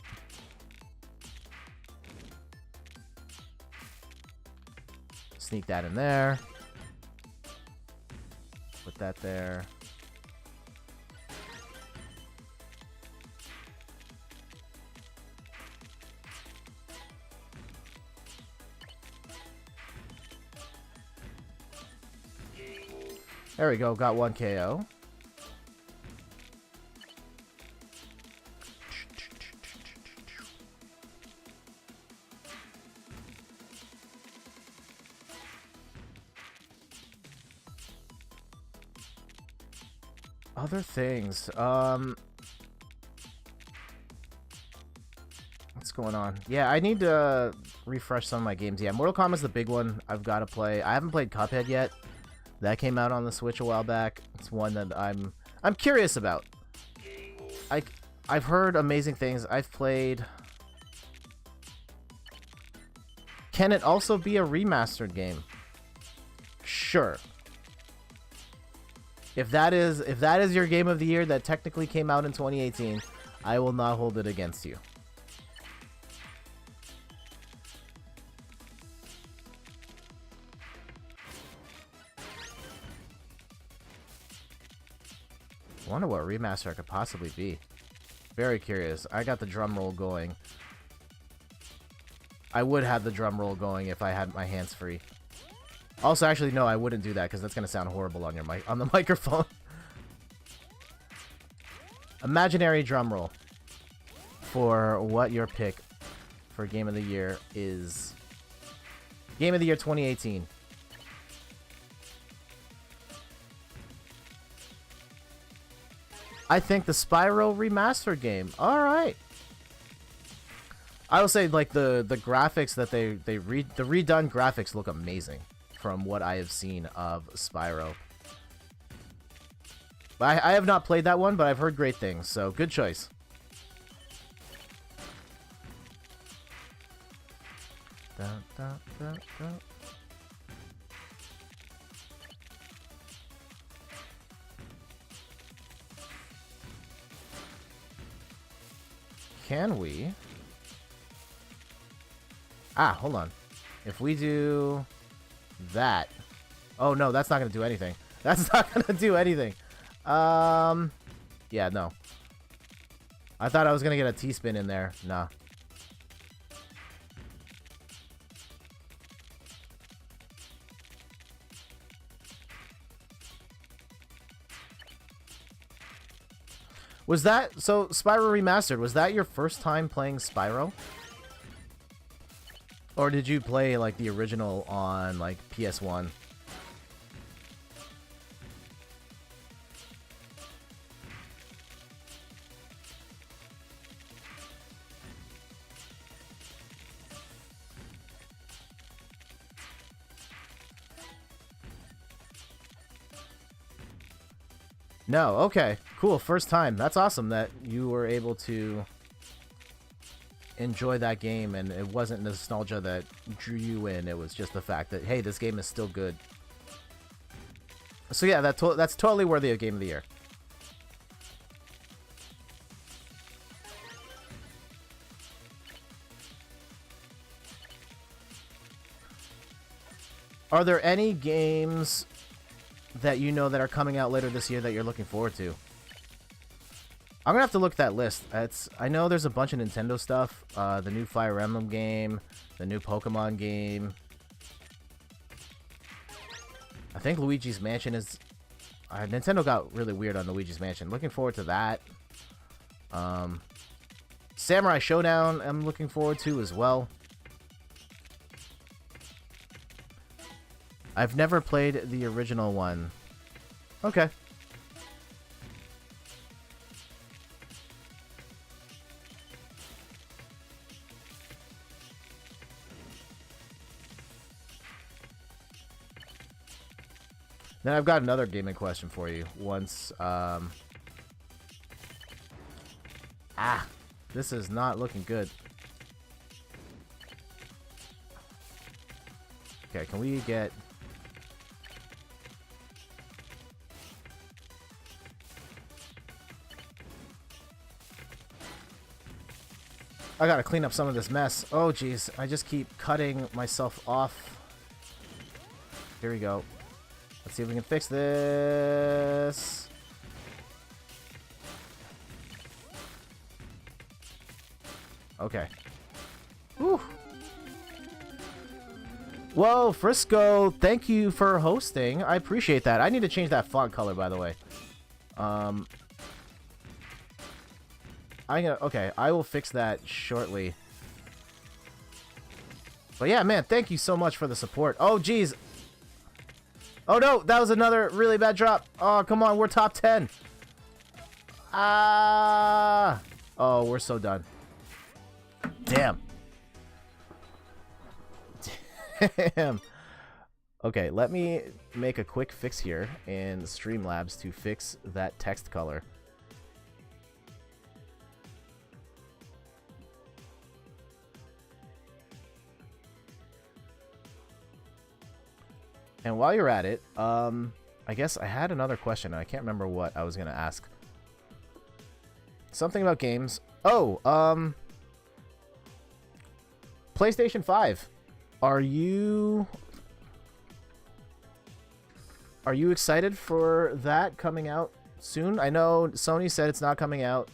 Sneak that in there. Put that there. There we go, got one KO. Other things, what's going on? Yeah, I need to refresh some of my games. Yeah, Mortal Kombat's the big one I've got to play. I haven't played Cuphead yet. That came out on the Switch a while back. It's one that I'm curious about. I've heard amazing things. I've played... Can it also be a remastered game? Sure. If that is your game of the year that technically came out in 2018, I will not hold it against you. I wonder what remaster it could possibly be. Very curious. I got the drum roll going. I would have the drum roll going if I had my hands free. Also, actually, no, I wouldn't do that because that's going to sound horrible on your on the microphone. Imaginary drum roll for what your pick for Game of the Year is. Game of the Year 2018. I think the Spyro remastered game. All right. I will say, like, the graphics that the redone graphics look amazing from what I have seen of Spyro. I have not played that one, but I've heard great things, so good choice. Dun, dun, dun, dun. Can we? Ah, hold on. If we do that. Oh, no, that's not going to do anything. That's not going to do anything. Yeah, no. I thought I was going to get a T-spin in there. Nah. Was that... So, Spyro Remastered, was that your first time playing Spyro? Or did you play, like, the original on, like, PS1? No, okay. Cool, first time. That's awesome that you were able to enjoy that game, and it wasn't nostalgia that drew you in. It was just the fact that, hey, this game is still good. So yeah, that's totally worthy of Game of the Year. Are there any games that you know that are coming out later this year that you're looking forward to? I'm gonna have to look at that list. I know there's a bunch of Nintendo stuff. The new Fire Emblem game, the new Pokemon game. I think Luigi's Mansion is... Nintendo got really weird on Luigi's Mansion. Looking forward to that. Samurai Showdown I'm looking forward to as well. I've never played the original one. Okay. Then I've got another gaming question for you. Once, this is not looking good. Okay, can we get... I gotta clean up some of this mess. Oh, jeez. I just keep cutting myself off. Here we go. Let's see if we can fix this. Okay. Whew. Whoa, Frisco, thank you for hosting. I appreciate that. I need to change that font color, by the way. Okay, I will fix that shortly. But yeah, man, thank you so much for the support. Oh, geez. Oh, no, that was another really bad drop. Oh, come on, we're top 10. Ah. Oh, we're so done. Damn. Damn. Okay, let me make a quick fix here in Streamlabs to fix that text color. And while you're at it, I guess I had another question. I can't remember what I was going to ask. Something about games. Oh, PlayStation 5. Are you excited for that coming out soon? I know Sony said it's not coming out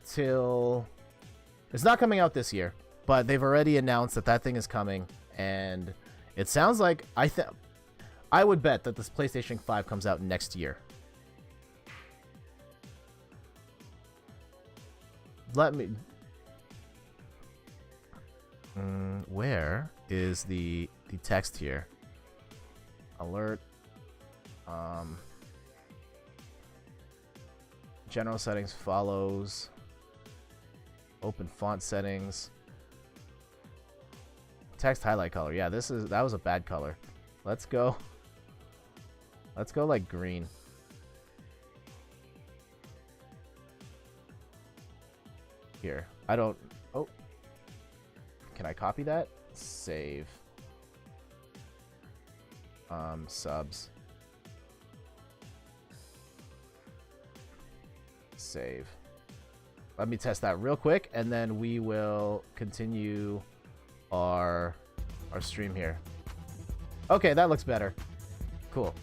till... It's not coming out this year, but they've already announced that that thing is coming, and it sounds like... I would bet that this PlayStation 5 comes out next year. Let me... where is the text here? Alert. General settings follows. Open font settings. Text highlight color. Yeah, that was a bad color. Let's go. Let's go like green. Here. I don't... Oh. Can I copy that? Save. Subs. Save. Let me test that real quick, and then we will continue our stream here. Okay, that looks better. Cool.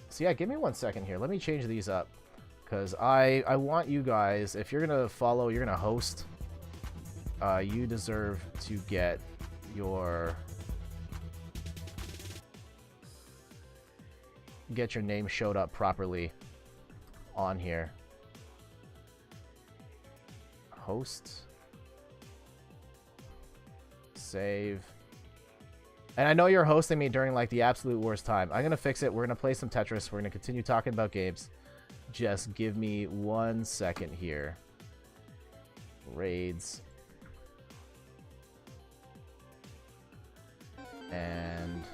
So yeah, give me 1 second here. Let me change these up. Because I want you guys, if you're going to follow, you're going to host, you deserve to get your name showed up properly on here. Host. Save. And I know you're hosting me during like the absolute worst time. I'm going to fix it. We're going to play some Tetris. We're going to continue talking about games. Just give me 1 second here. Raids. And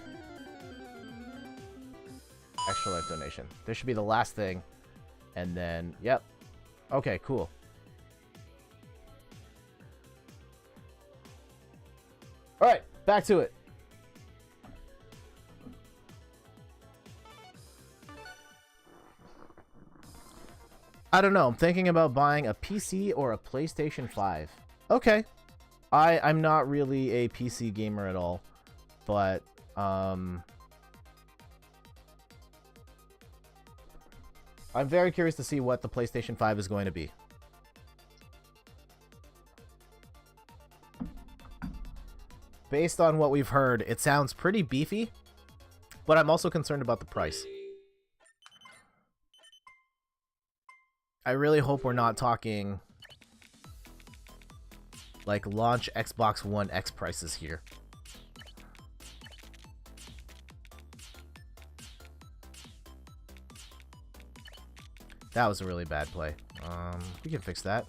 extra life donation. This should be the last thing. And then, yep. Okay, cool. All right, back to it. I don't know. I'm thinking about buying a PC or a PlayStation 5. Okay. I'm not really a PC gamer at all, but I'm very curious to see what the PlayStation 5 is going to be. Based on what we've heard, it sounds pretty beefy, but I'm also concerned about the price. I really hope we're not talking like launch Xbox One X prices here. That was a really bad play. We can fix that.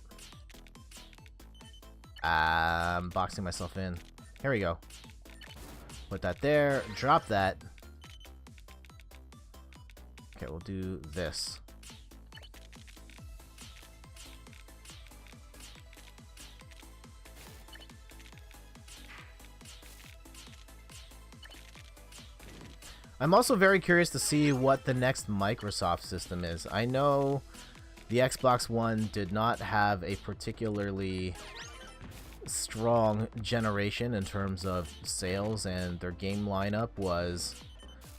I'm boxing myself in. Here we go. Put that there. Drop that. Okay, we'll do this. I'm also very curious to see what the next Microsoft system is. I know the Xbox One did not have a particularly strong generation in terms of sales, and their game lineup was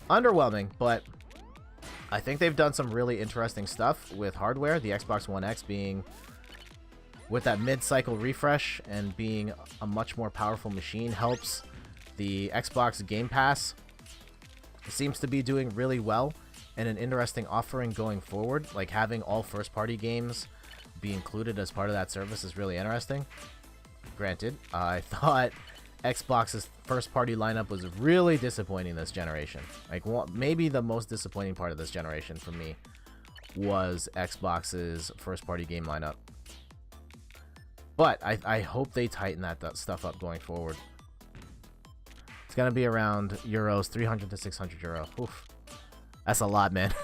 underwhelming, but I think they've done some really interesting stuff with hardware. The Xbox One X being with that mid-cycle refresh and being a much more powerful machine helps. The Xbox Game Pass seems to be doing really well and an interesting offering going forward. Like having all first-party games be included as part of that service is really interesting. Granted, I thought Xbox's first-party lineup was really disappointing this generation. Like, maybe the most disappointing part of this generation for me was Xbox's first-party game lineup. But I hope they tighten that stuff up going forward. It's gonna be around euros, 300 to 600 euro. Oof. That's a lot, man.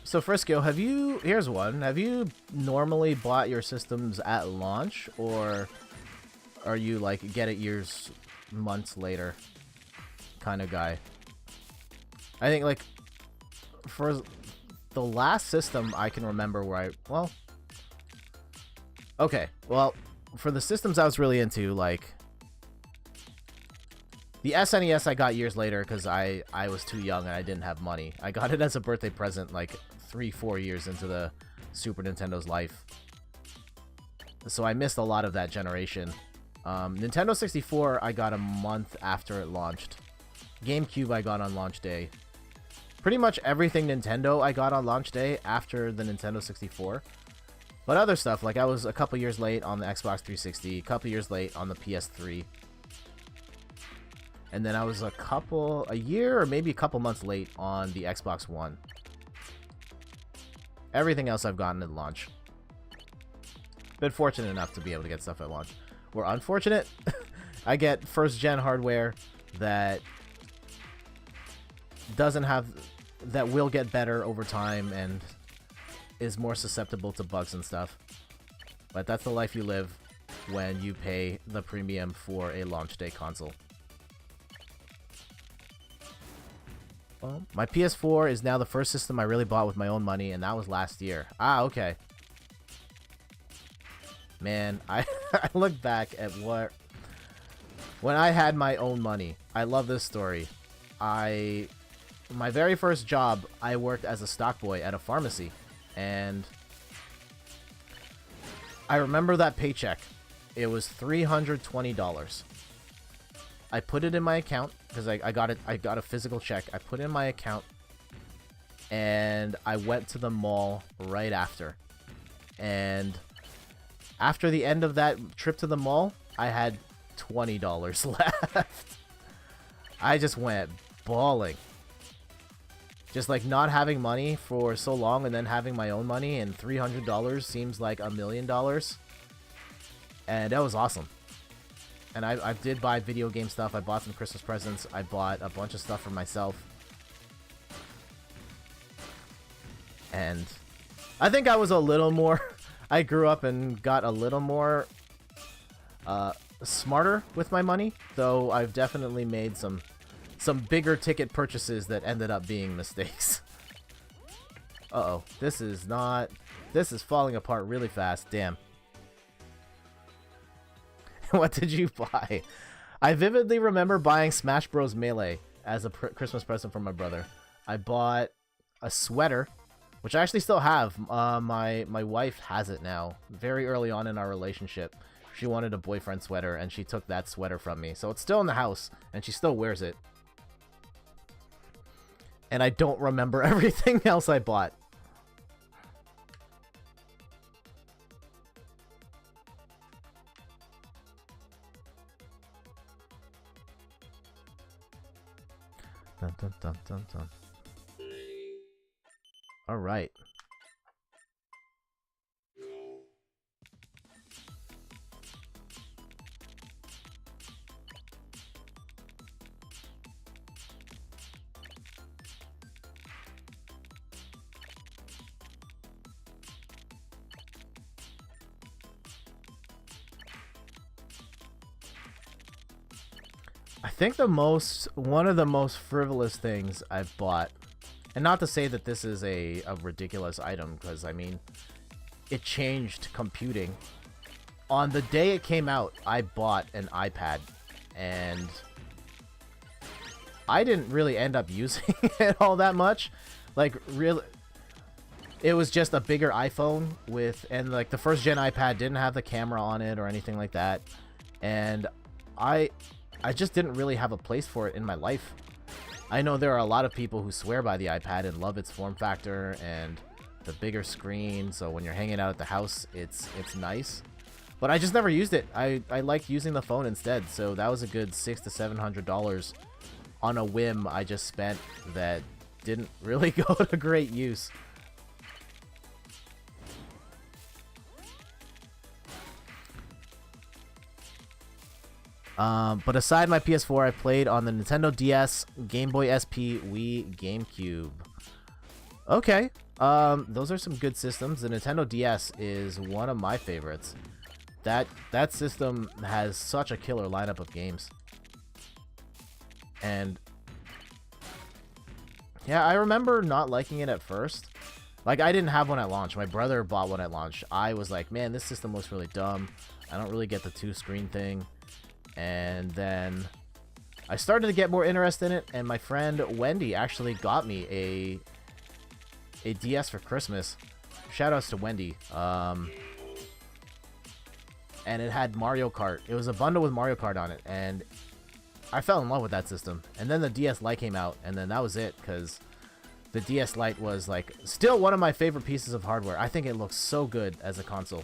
So Frisco, here's one. Have you normally bought your systems at launch, or are you like get it years, months later kind of guy? I think like for the last system I can remember where okay, well, for the systems I was really into, like The SNES I got years later because I was too young and I didn't have money. I got it as a birthday present like 3-4 years into the Super Nintendo's life. So I missed a lot of that generation. Nintendo 64 I got a month after it launched. GameCube I got on launch day. Pretty much everything Nintendo I got on launch day after the Nintendo 64. But other stuff, like I was a couple years late on the Xbox 360, a couple years late on the PS3. And then I was a year or maybe a couple months late on the Xbox One. Everything else I've gotten at launch. Been fortunate enough to be able to get stuff at launch. Or unfortunate, I get first-gen hardware that doesn't have... that will get better over time and is more susceptible to bugs and stuff. But that's the life you live when you pay the premium for a launch day console. Well, my PS4 is now the first system I really bought with my own money, and that was last year. Ah, okay. Man, I look back at when I had my own money. I love this story. My very first job, I worked as a stock boy at a pharmacy, and I remember that paycheck. It was $320. I put it in my account because I got a physical check. I put it in my account, and I went to the mall right after. And after the end of that trip to the mall, I had $20 left. I just went bawling. Just like not having money for so long and then having my own money, and $300 seems like $1 million. And that was awesome. And I did buy video game stuff. I bought some Christmas presents. I bought a bunch of stuff for myself. And I think I was a little more... I grew up and got a little more smarter with my money. Though I've definitely made some bigger ticket purchases that ended up being mistakes. Uh-oh. This is falling apart really fast. Damn. What did you buy? I vividly remember buying Smash Bros. Melee as a Christmas present for my brother. I bought a sweater, which I actually still have. My wife has it now. Very early on in our relationship, she wanted a boyfriend sweater, and she took that sweater from me. So it's still in the house, and she still wears it. And I don't remember everything else I bought. Dun, dun, dun, dun, dun. All right. I think one of the most frivolous things I've bought, and not to say that this is a ridiculous item, because I mean, it changed computing. On the day it came out, I bought an iPad, and I didn't really end up using it all that much. Like, really, it was just a bigger iPhone and like the first gen iPad didn't have the camera on it or anything like that, and I just didn't really have a place for it in my life. I know there are a lot of people who swear by the iPad and love its form factor and the bigger screen, so when you're hanging out at the house, it's nice. But I just never used it. I liked using the phone instead, so that was a good $600 to $700 on a whim I just spent that didn't really go to great use. But aside my PS4, I played on the Nintendo DS, Game Boy SP, Wii, GameCube. Okay, those are some good systems. The Nintendo DS is one of my favorites. That system has such a killer lineup of games. And yeah, I remember not liking it at first. Like, I didn't have one at launch. My brother bought one at launch. I was like, man, this system looks really dumb. I don't really get the two-screen thing. And then I started to get more interest in it, and my friend Wendy actually got me a DS for Christmas. Shoutouts to Wendy. And it had Mario Kart. It was a bundle with Mario Kart on it, and I fell in love with that system. And then the DS Lite came out, and then that was it, because the DS Lite was, like, still one of my favorite pieces of hardware. I think it looks so good as a console.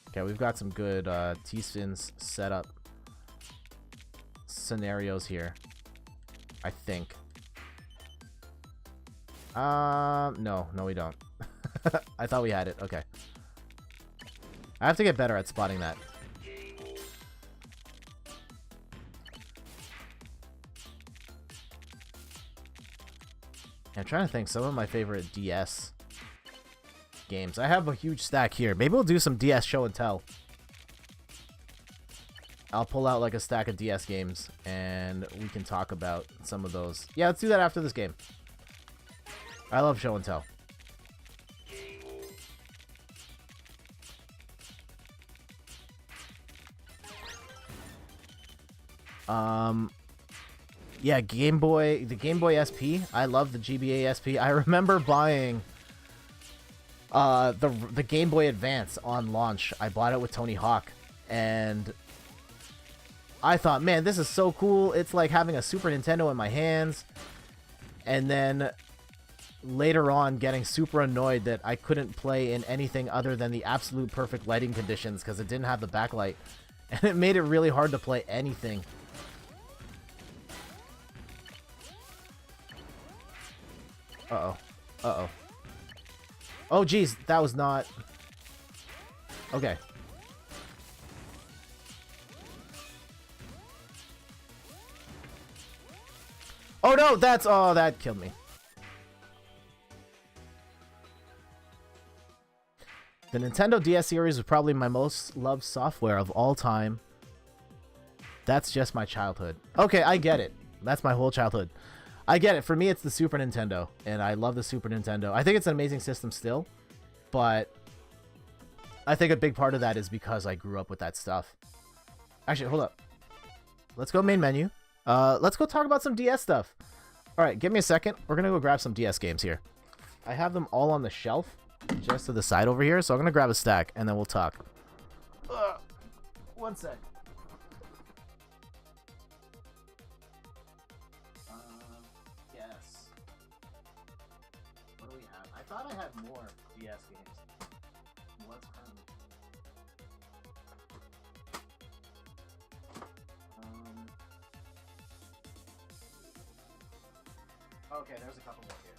Okay, we've got some good T-spins set up scenarios here, I think. No, we don't. I thought we had it. Okay. I have to get better at spotting that. I'm trying to think some of my favorite DS games. I have a huge stack here. Maybe we'll do some DS show and tell. I'll pull out like a stack of DS games and we can talk about some of those. Yeah, let's do that after this game. I love show and tell. Yeah, Game Boy, the Game Boy SP. I love the GBA SP. I remember buying the Game Boy Advance on launch. I bought it with Tony Hawk, and I thought, man, this is so cool. It's like having a Super Nintendo in my hands. And then later on, getting super annoyed that I couldn't play in anything other than the absolute perfect lighting conditions because it didn't have the backlight, and it made it really hard to play anything. Uh-oh. Uh-oh. Oh, geez. That was not... Okay. Oh, no! That's... Oh, that killed me. The Nintendo DS series was probably my most loved software of all time. That's just my childhood. Okay, I get it. That's my whole childhood. I get it. For me, it's the Super Nintendo, and I love the Super Nintendo. I think it's an amazing system still, but I think a big part of that is because I grew up with that stuff. Actually, hold up. Let's go main menu. Let's go talk about some DS stuff. All right, give me a second. We're going to go grab some DS games here. I have them all on the shelf just to the side over here, so I'm going to grab a stack, and then we'll talk. One sec. Yes. What do we have? I thought I had more DS games. What's currently? Okay, there's a couple more here.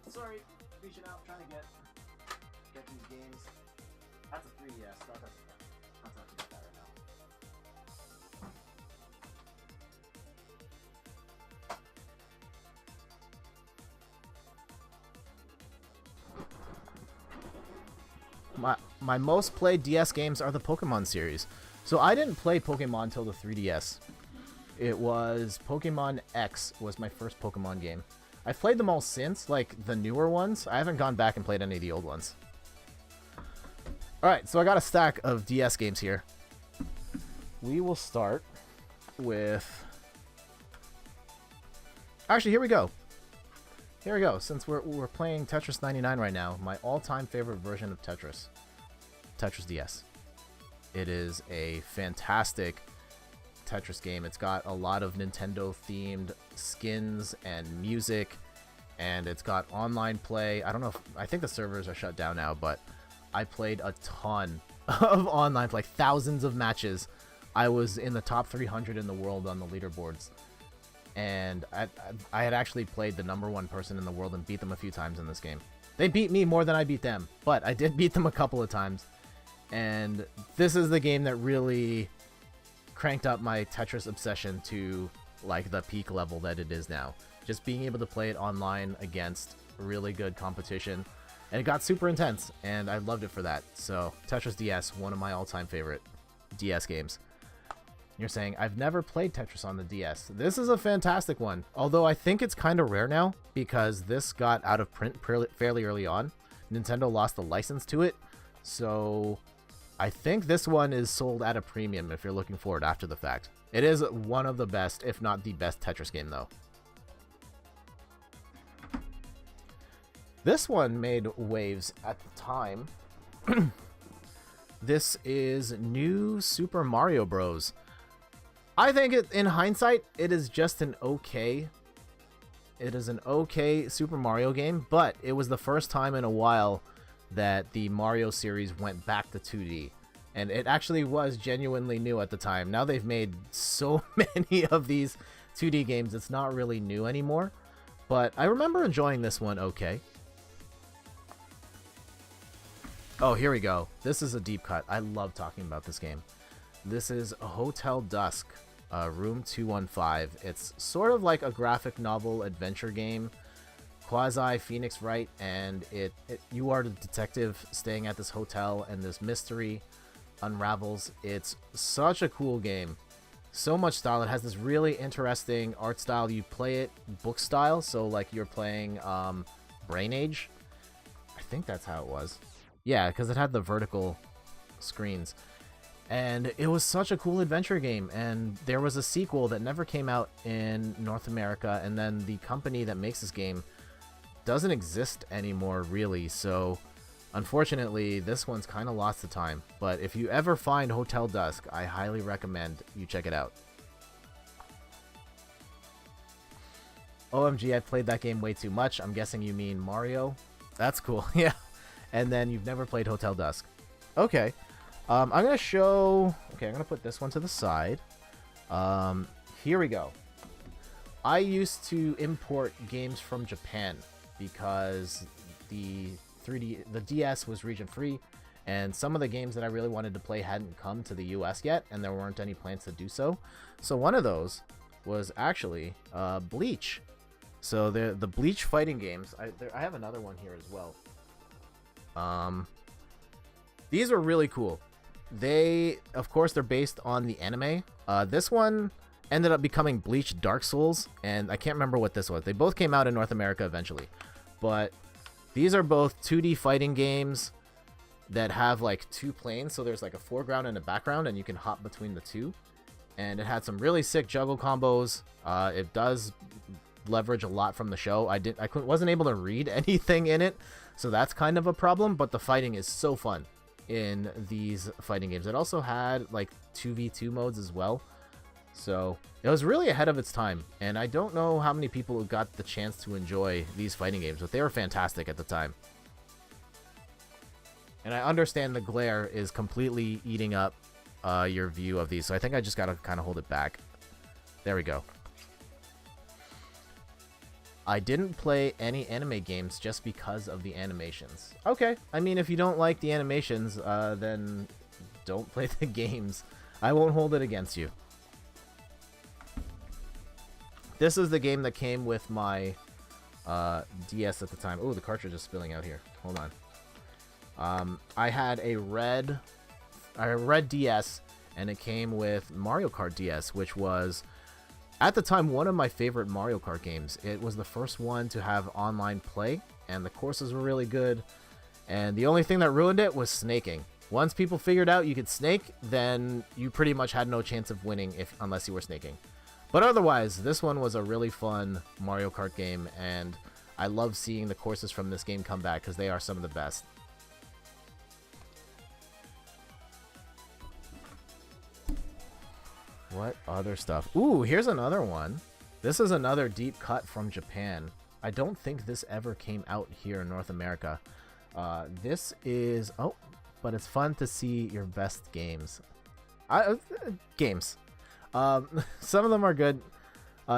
Sorry, reaching out, trying to get these games. That's a 3DS. That doesn't count. That's not too bad right now. My most played DS games are the Pokemon series. So I didn't play Pokemon until the 3DS. It was Pokemon X was my first Pokemon game. I've played them all since, like the newer ones. I haven't gone back and played any of the old ones. Alright, so I got a stack of DS games here. We will start with... Actually, here we go. Here we go. Since we're playing Tetris 99 right now, my all-time favorite version of Tetris. Tetris DS. It is a fantastic Tetris game. It's got a lot of Nintendo-themed skins and music, and it's got online play. I don't know if... I think the servers are shut down now, but I played a ton of online play. Thousands of matches. I was in the top 300 in the world on the leaderboards. And I had actually played the #1 person in the world and beat them a few times in this game. They beat me more than I beat them, but I did beat them a couple of times. And this is the game that really cranked up my Tetris obsession to like the peak level that it is now. Just being able to play it online against really good competition. And it got super intense, and I loved it for that. So Tetris DS, one of my all-time favorite DS games. You're saying, I've never played Tetris on the DS. This is a fantastic one. Although I think it's kind of rare now because this got out of print fairly early on. Nintendo lost the license to it. So I think this one is sold at a premium if you're looking for it after the fact. It is one of the best, if not the best Tetris game though. This one made waves at the time. This is New Super Mario Bros. I think in hindsight, it is just an okay. It is an okay Super Mario game, but it was the first time in a while that the Mario series went back to 2D. And it actually was genuinely new at the time. Now they've made so many of these 2D games, it's not really new anymore. But I remember enjoying this one okay. Oh, here we go. This is a deep cut. I love talking about this game. This is Hotel Dusk, Room 215. It's sort of like a graphic novel adventure game, quasi Phoenix Wright, and you are the detective staying at this hotel, and this mystery unravels. It's such a cool game. So much style. It has this really interesting art style. You play it book style, so like you're playing Brain Age. I think that's how it was. Yeah, because it had the vertical screens. And it was such a cool adventure game. And there was a sequel that never came out in North America. And then the company that makes this game doesn't exist anymore, really. So, unfortunately, this one's kind of lost to time. But if you ever find Hotel Dusk, I highly recommend you check it out. OMG, I played that game way too much. I'm guessing you mean Mario. That's cool, yeah. And then you've never played Hotel Dusk. Okay. I'm going to show... Okay, I'm going to put this one to the side. Here we go. I used to import games from Japan because the DS was region free, and some of the games that I really wanted to play hadn't come to the US yet, and there weren't any plans to do so. So one of those was actually Bleach. So the Bleach fighting games. I have another one here as well. These are really cool. Of course, they're based on the anime. This one ended up becoming Bleach Dark Souls, and I can't remember what this was. They both came out in North America eventually, but these are both 2D fighting games that have like two planes. So there's like a foreground and a background, and you can hop between the two. And it had some really sick juggle combos. It does leverage a lot from the show. I wasn't able to read anything in it, so that's kind of a problem, but the fighting is so fun in these fighting games. It also had like 2v2 modes as well, so it was really ahead of its time, and I don't know how many people got the chance to enjoy these fighting games, but they were fantastic at the time. And I understand the glare is completely eating up your view of these, so I think I just gotta kind of hold it back. There we go. I didn't play any anime games just because of the animations. Okay, I mean, if you don't like the animations, then don't play the games. I won't hold it against you. This is the game that came with my DS at the time. Oh, the cartridge is spilling out here. Hold on. I had a red DS, and it came with Mario Kart DS, which was, at the time, one of my favorite Mario Kart games. It was the first one to have online play, and the courses were really good. And the only thing that ruined it was snaking. Once people figured out you could snake, then you pretty much had no chance of winning unless you were snaking. But otherwise, this one was a really fun Mario Kart game, and I love seeing the courses from this game come back because they are some of the best. What other stuff? Ooh, here's another one. This is another deep cut from Japan. I don't think this ever came out here in North America. This is... Oh, but it's fun to see your best games. Games. Some of them are good.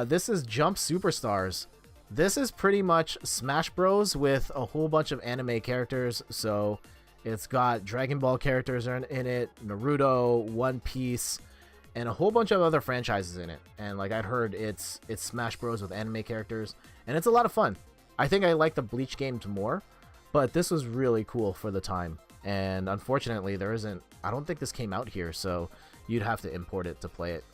This is Jump Superstars. This is pretty much Smash Bros. With a whole bunch of anime characters. So it's got Dragon Ball characters in it, Naruto, One Piece, and a whole bunch of other franchises in it. And like I'd heard, it's Smash Bros. With anime characters, and it's a lot of fun. I think I like the Bleach games more, but this was really cool for the time. And unfortunately, I don't think this came out here, so you'd have to import it to play it.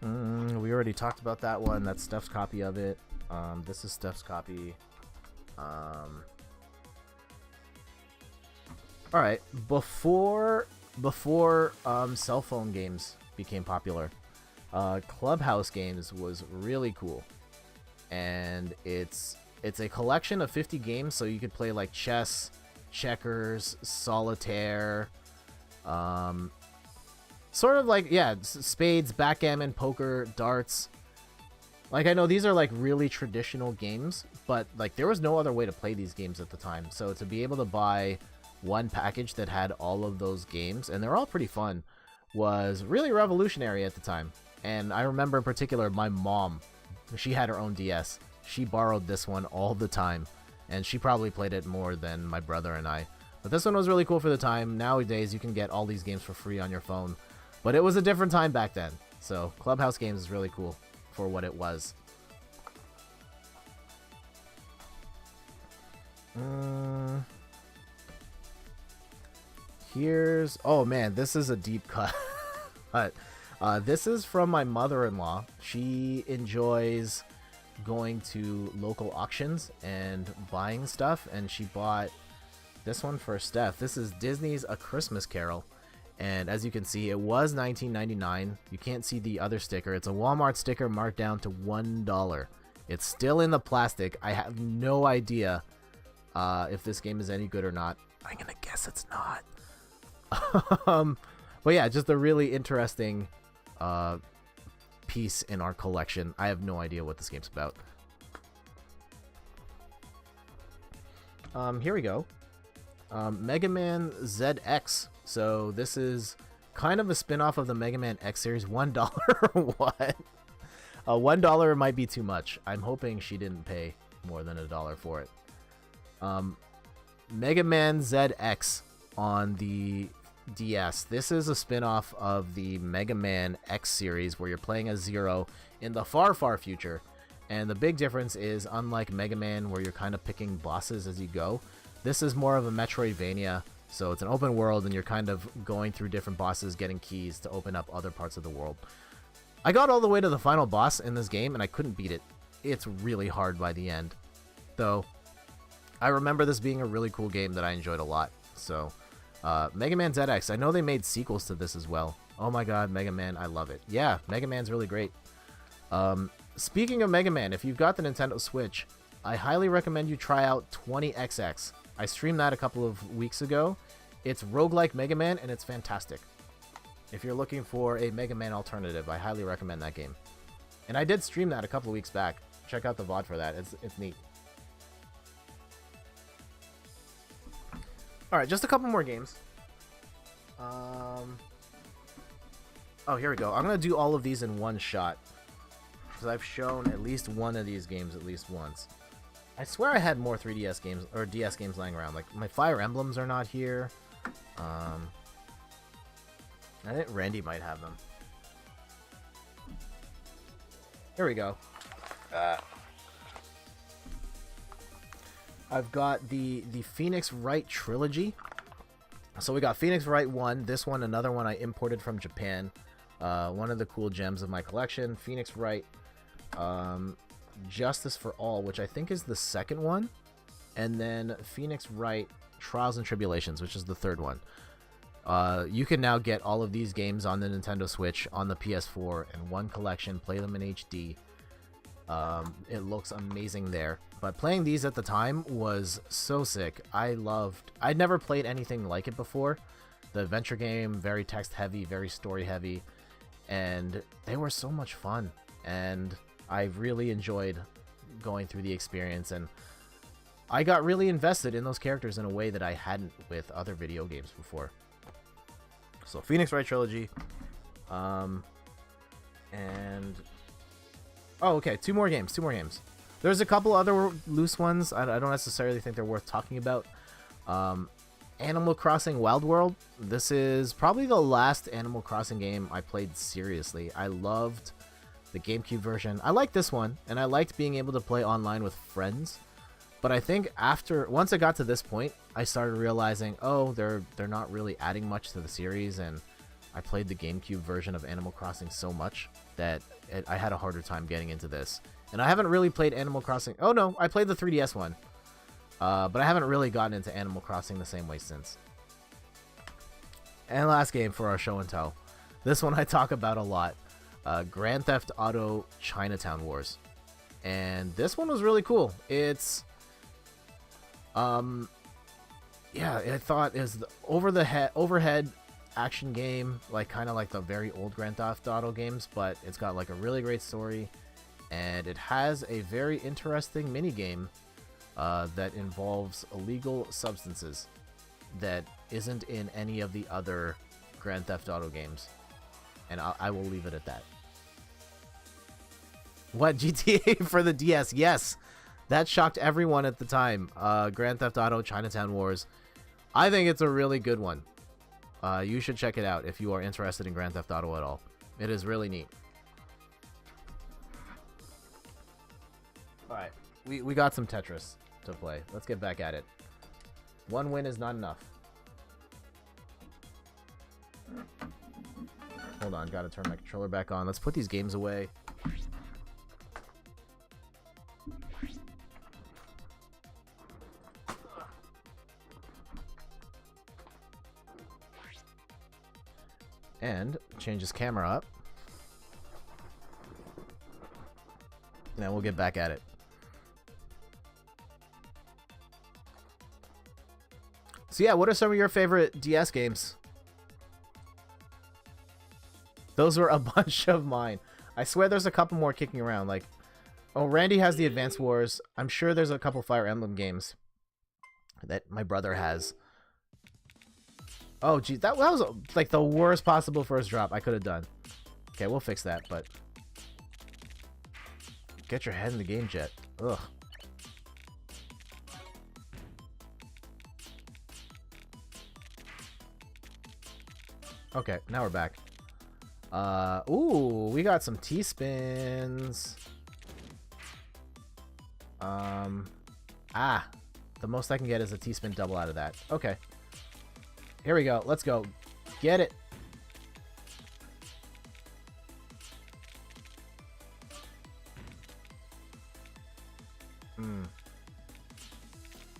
We already talked about that one. That's Steph's copy of it. This is Steph's copy. Alright, before cell phone games became popular, Clubhouse games was really cool. And it's a collection of 50 games, so you could play like chess, checkers, solitaire, sort of like, yeah, spades, backgammon, poker, darts. Like, I know these are like really traditional games, but like there was no other way to play these games at the time. So to be able to buy one package that had all of those games, and they're all pretty fun, was really revolutionary at the time. And I remember in particular my mom, she had her own DS. She borrowed this one all the time, and she probably played it more than my brother and I. But this one was really cool for the time. Nowadays, you can get all these games for free on your phone. But it was a different time back then. So Clubhouse games is really cool for what it was. Here's... Oh, man, this is a deep cut. But this is from my mother-in-law. She enjoys going to local auctions and buying stuff, and she bought this one for Steph. This is Disney's A Christmas Carol, and as you can see, it was $19.99. You can't see the other sticker. It's a Walmart sticker marked down to $1. It's still in the plastic. I have no idea if this game is any good or not. I'm gonna guess it's not. But yeah, just a really interesting piece in our collection. I have no idea what this game's about. Here we go. Mega Man ZX. So this is kind of a spin-off of the Mega Man X series. $1. What? $1 might be too much. I'm hoping she didn't pay more than $1 for it. Mega Man ZX on the DS. This is a spin-off of the Mega Man X series where you're playing as Zero in the far, far future. And the big difference is, unlike Mega Man where you're kind of picking bosses as you go, this is more of a Metroidvania. So it's an open world and you're kind of going through different bosses, getting keys to open up other parts of the world. I got all the way to the final boss in this game and I couldn't beat it. It's really hard by the end. Though, I remember this being a really cool game that I enjoyed a lot. So, Mega Man ZX. I know they made sequels to this as well. Oh my god, Mega Man, I love it. Yeah, Mega Man's really great. Speaking of Mega Man, if you've got the Nintendo Switch, I highly recommend you try out 20XX. I streamed that a couple of weeks ago. It's roguelike Mega Man, and it's fantastic. If you're looking for a Mega Man alternative, I highly recommend that game. And I did stream that a couple of weeks back. Check out the VOD for that. It's neat. Alright, just a couple more games. Oh, here we go. I'm going to do all of these in one shot. Because I've shown at least one of these games at least once. I swear I had more 3DS games, or DS games lying around. Like, my Fire Emblems are not here. I think Randy might have them. Here we go. I've got the Phoenix Wright trilogy. So we got Phoenix Wright 1, this one, another one I imported from Japan. One of the cool gems of my collection. Phoenix Wright, Justice for All, which I think is the second one. And then Phoenix Wright Trials and Tribulations, which is the third one. You can now get all of these games on the Nintendo Switch, on the PS4, in one collection, play them in HD. It looks amazing there. But playing these at the time was so sick. I'd never played anything like it before. The adventure game, very text heavy, very story heavy, and they were so much fun. And I really enjoyed going through the experience, and I got really invested in those characters in a way that I hadn't with other video games before. So Phoenix Wright trilogy, and oh, okay, two more games. There's a couple other loose ones. I don't necessarily think they're worth talking about. Animal Crossing Wild World. This is probably the last Animal Crossing game I played seriously. I loved the GameCube version. I liked this one, and I liked being able to play online with friends. But I think once I got to this point, I started realizing, oh, they're not really adding much to the series, and I played the GameCube version of Animal Crossing so much that I had a harder time getting into this. And I haven't really played Animal Crossing. Oh no, I played the 3DS one. But I haven't really gotten into Animal Crossing the same way since. And last game for our show and tell. This one I talk about a lot. Grand Theft Auto Chinatown Wars. And this one was really cool. It's... yeah, I thought is the overhead action game, like kind of like the very old Grand Theft Auto games, but it's got like a really great story, and it has a very interesting mini game that involves illegal substances that isn't in any of the other Grand Theft Auto games, and I will leave it at that. What, GTA for the DS? Yes, that shocked everyone at the time. Grand Theft Auto Chinatown Wars. I think it's a really good one. You should check it out if you are interested in Grand Theft Auto at all. It is really neat. Alright, we got some Tetris to play. Let's get back at it. One win is not enough. Hold on, gotta turn my controller back on. Let's put these games away. And change his camera up. And then we'll get back at it. So yeah, what are some of your favorite DS games? Those were a bunch of mine. I swear there's a couple more kicking around. Like, oh, Randy has the Advance Wars. I'm sure there's a couple Fire Emblem games that my brother has. Oh, geez, that was like the worst possible first drop I could have done. Okay, we'll fix that, but... Get your head in the game, Jet. Ugh. Okay, now we're back. Ooh, we got some T-spins. The most I can get is a T-spin double out of that. Okay. Here we go. Let's go. Get it.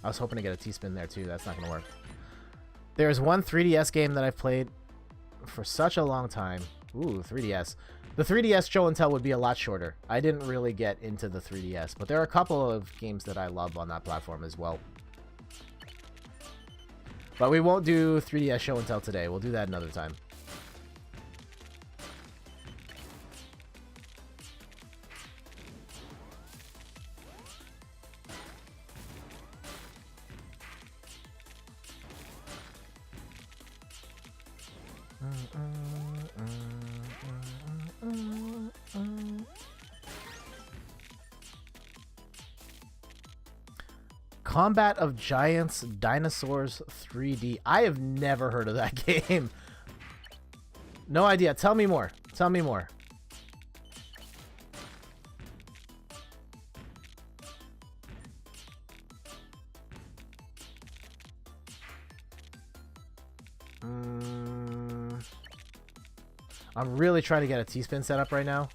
I was hoping to get a T-spin there too. That's not going to work. There's one 3DS game that I've played for such a long time. Ooh, 3DS. The 3DS show and tell would be a lot shorter. I didn't really get into the 3DS, but there are a couple of games that I love on that platform as well. But we won't do 3DS show and tell today. We'll do that another time. Combat of Giants Dinosaurs 3D. I have never heard of that game. No idea. Tell me more. Tell me more. I'm really trying to get a T-spin set up right now.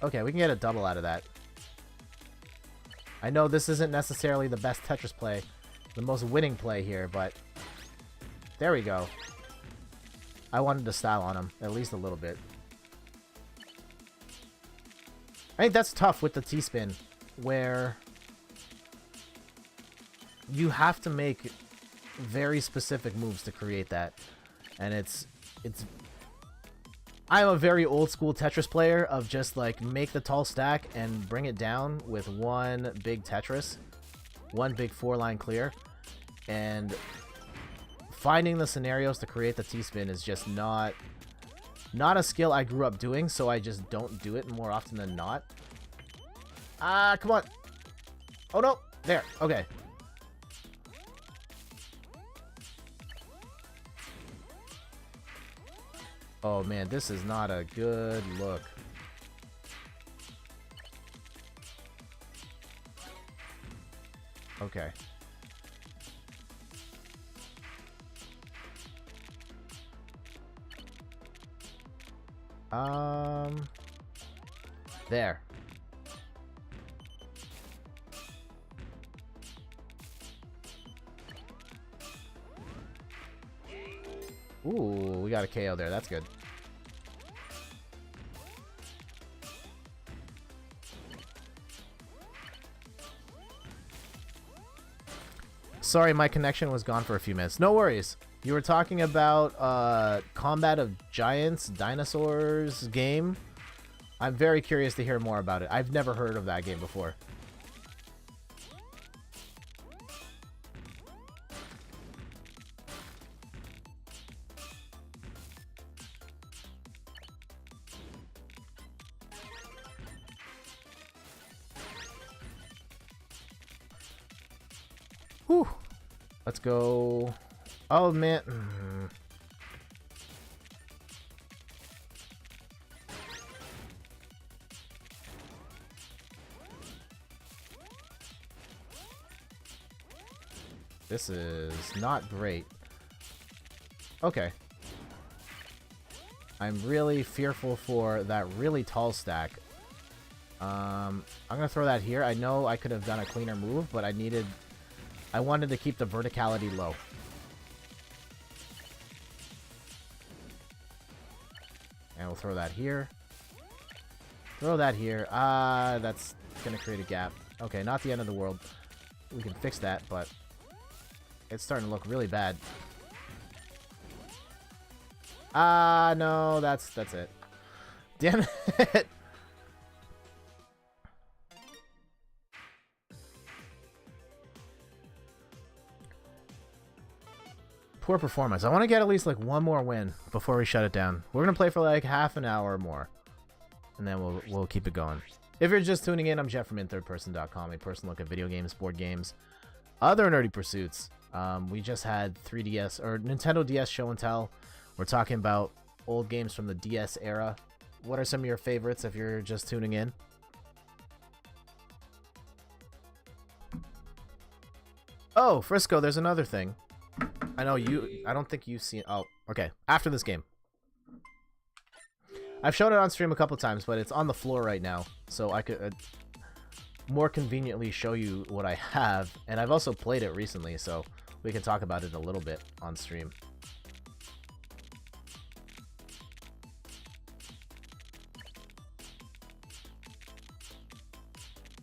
Okay, we can get a double out of that. I know this isn't necessarily the best Tetris play, the most winning play here, but there we go. I wanted to style on him, at least a little bit. I think that's tough with the T-spin, where you have to make very specific moves to create that. And it's I'm a very old school Tetris player of just like make the tall stack and bring it down with one big Tetris, one big 4-line clear, and finding the scenarios to create the T-spin is just not a skill I grew up doing, so I just don't do it more often than not. Come on. Oh no, there, okay. Oh man, this is not a good look. Okay. There. Ooh, we got a KO there. That's good. Sorry, my connection was gone for a few minutes. No worries. You were talking about Combat of Giants, Dinosaurs game. I'm very curious to hear more about it. I've never heard of that game before. Whew. Let's go. Oh, man. This is not great. Okay. I'm really fearful for that really tall stack. I'm gonna throw that here. I know I could have done a cleaner move, but I wanted to keep the verticality low. And we'll throw that here. Throw that here. That's gonna create a gap. Okay, not the end of the world. We can fix that, but it's starting to look really bad. No, that's it. Damn it. Poor performance. I want to get at least like one more win before we shut it down. We're gonna play for like half an hour or more, and then we'll keep it going. If you're just tuning in, I'm Jeff from InThirdPerson.com, a personal look at video games, board games, other nerdy pursuits. We just had 3DS or Nintendo DS show and tell. We're talking about old games from the DS era. What are some of your favorites if you're just tuning in? Oh, Frisco, there's another thing. I don't think you've seen. Oh, okay. After this game. I've shown it on stream a couple times, but it's on the floor right now, so I could more conveniently show you what I have. And I've also played it recently, so we can talk about it a little bit on stream.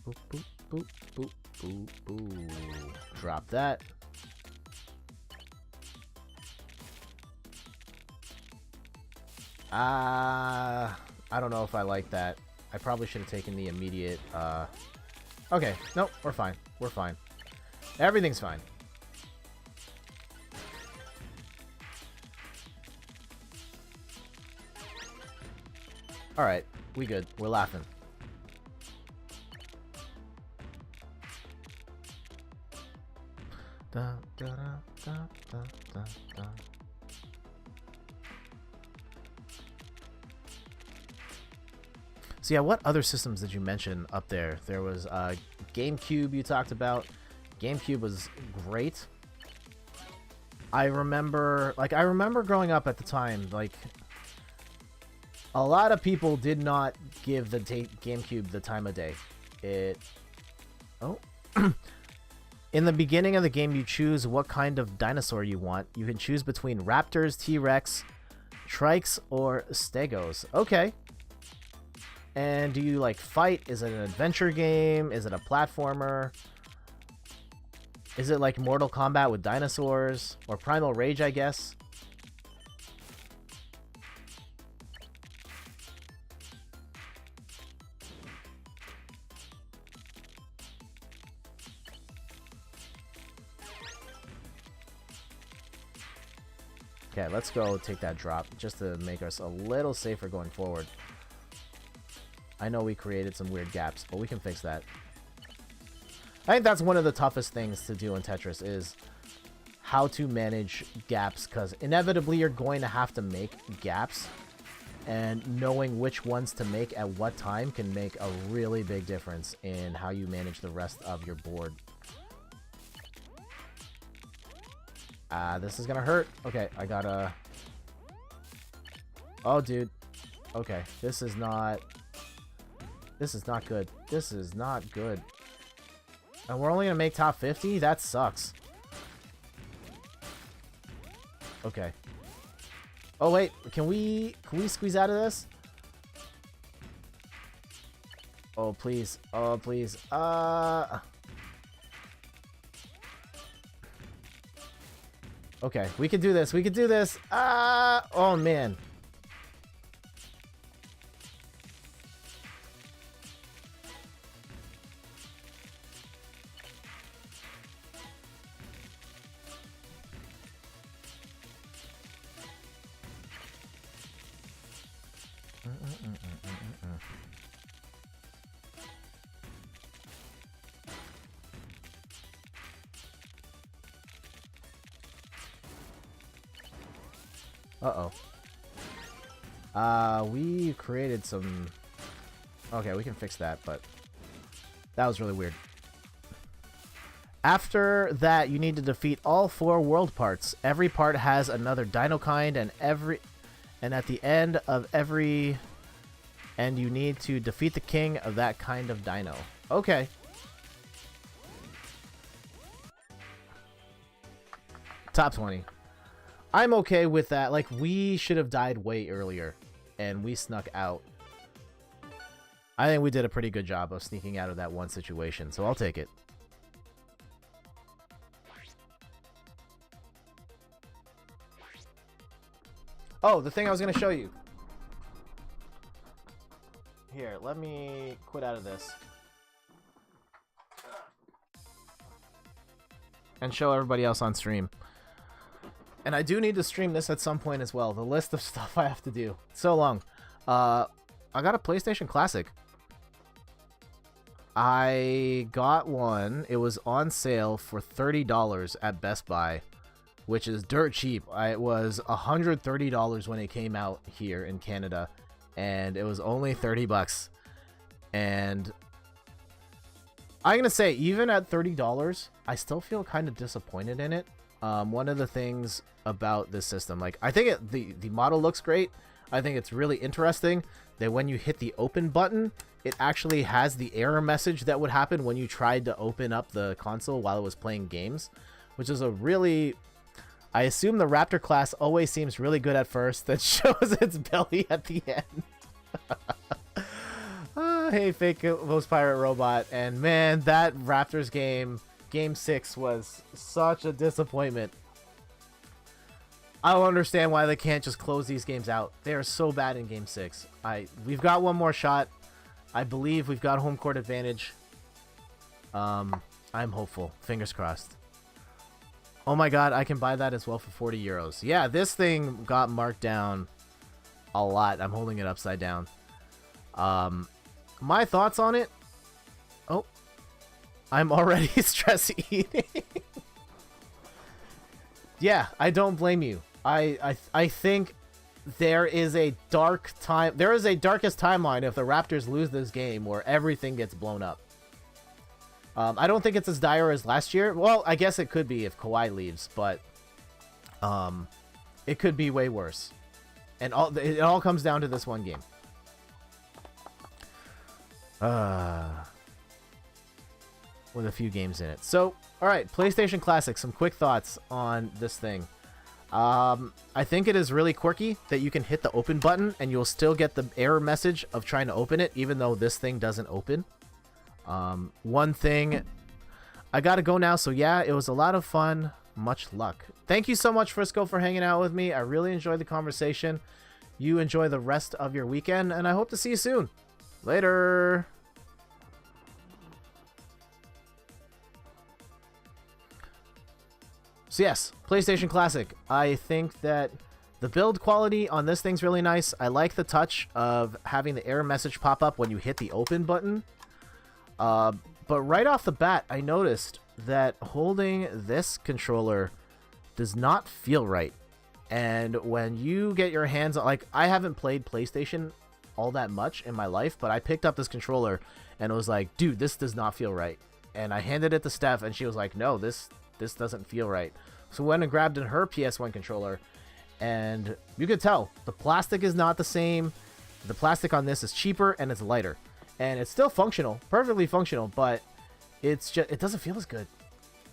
Boop, boop, boop, boop, boop, boop. Drop that. I don't know if I like that. I probably should have taken the immediate, Okay, nope, we're fine. We're fine. Everything's fine. Alright, we good. We're laughing. Da, da, da, da, da, da, da. So yeah, what other systems did you mention up there? There was GameCube you talked about. GameCube was great. I remember growing up at the time, like, a lot of people did not give the GameCube the time of day. In the beginning of the game, you choose what kind of dinosaur you want. You can choose between raptors, T-Rex, Trikes, or Stegos. Okay. And do you, like, fight? Is it an adventure game? Is it a platformer? Is it like Mortal Kombat with dinosaurs? Or Primal Rage, I guess? Okay, let's go take that drop just to make us a little safer going forward. I know we created some weird gaps, but we can fix that. I think that's one of the toughest things to do in Tetris is how to manage gaps, because inevitably you're going to have to make gaps, and knowing which ones to make at what time can make a really big difference in how you manage the rest of your board. This is gonna hurt. Okay, I gotta... Oh, dude. Okay, this is not good. This is not good. And we're only gonna make top 50? That sucks. Okay. Oh wait, can we squeeze out of this? Oh please. Oh please. Okay, we can do this. We can do this. Oh man. Uh-oh. We created some... Okay, we can fix that, but... That was really weird. After that, you need to defeat all 4 world parts. Every part has another dino kind, and at the end of every... And you need to defeat the king of that kind of dino. Okay. Top 20. I'm okay with that. Like, we should have died way earlier, and we snuck out. I think we did a pretty good job of sneaking out of that one situation, so I'll take it. Oh, the thing I was going to show you. Here, let me quit out of this. And show everybody else on stream. And I do need to stream this at some point as well. The list of stuff I have to do. So long. I got a PlayStation Classic. I got one. It was on sale for $30 at Best Buy, which is dirt cheap. It was $130 when it came out here in Canada, and it was only 30 bucks. And I'm going to say, even at $30, I still feel kind of disappointed in it. One of the things about this system, like, I think the model looks great. I think it's really interesting that when you hit the open button, it actually has the error message that would happen when you tried to open up the console while it was playing games, which is a really... I assume the Raptor class always seems really good at first, that shows its belly at the end. Hey, fake Ghost Pirate Robot. And man, that Raptors game... Game 6 was such a disappointment. I don't understand why they can't just close these games out. They are so bad in Game 6. We've got one more shot. I believe we've got home court advantage. I'm hopeful. Fingers crossed. Oh my god, I can buy that as well for 40 euros. Yeah, this thing got marked down a lot. I'm holding it upside down. My thoughts on it? Oh. I'm already stress eating. Yeah, I don't blame you. I think there is a dark time. There is a darkest timeline if the Raptors lose this game where everything gets blown up. I don't think it's as dire as last year. Well, I guess it could be if Kawhi leaves, but it could be way worse. And it all comes down to this one game. With a few games in it. So, alright, PlayStation Classic, some quick thoughts on this thing. I think it is really quirky that you can hit the open button and you'll still get the error message of trying to open it, even though this thing doesn't open. One thing, I gotta go now, so yeah, it was a lot of fun. Much luck. Thank you so much, Frisco, for hanging out with me. I really enjoyed the conversation. You enjoy the rest of your weekend, and I hope to see you soon. Later! So yes, PlayStation Classic. I think that the build quality on this thing's really nice. I like the touch of having the error message pop up when you hit the open button. But right off the bat, I noticed that holding this controller does not feel right. And when you get your hands on... Like, I haven't played PlayStation all that much in my life, but I picked up this controller and it was like, dude, this does not feel right. And I handed it to Steph and she was like, no, this doesn't feel right. So I went and grabbed in her PS1 controller, and you could tell the plastic is not the same. The plastic on this is cheaper and it's lighter. And it's still functional, perfectly functional, but it's just, it doesn't feel as good.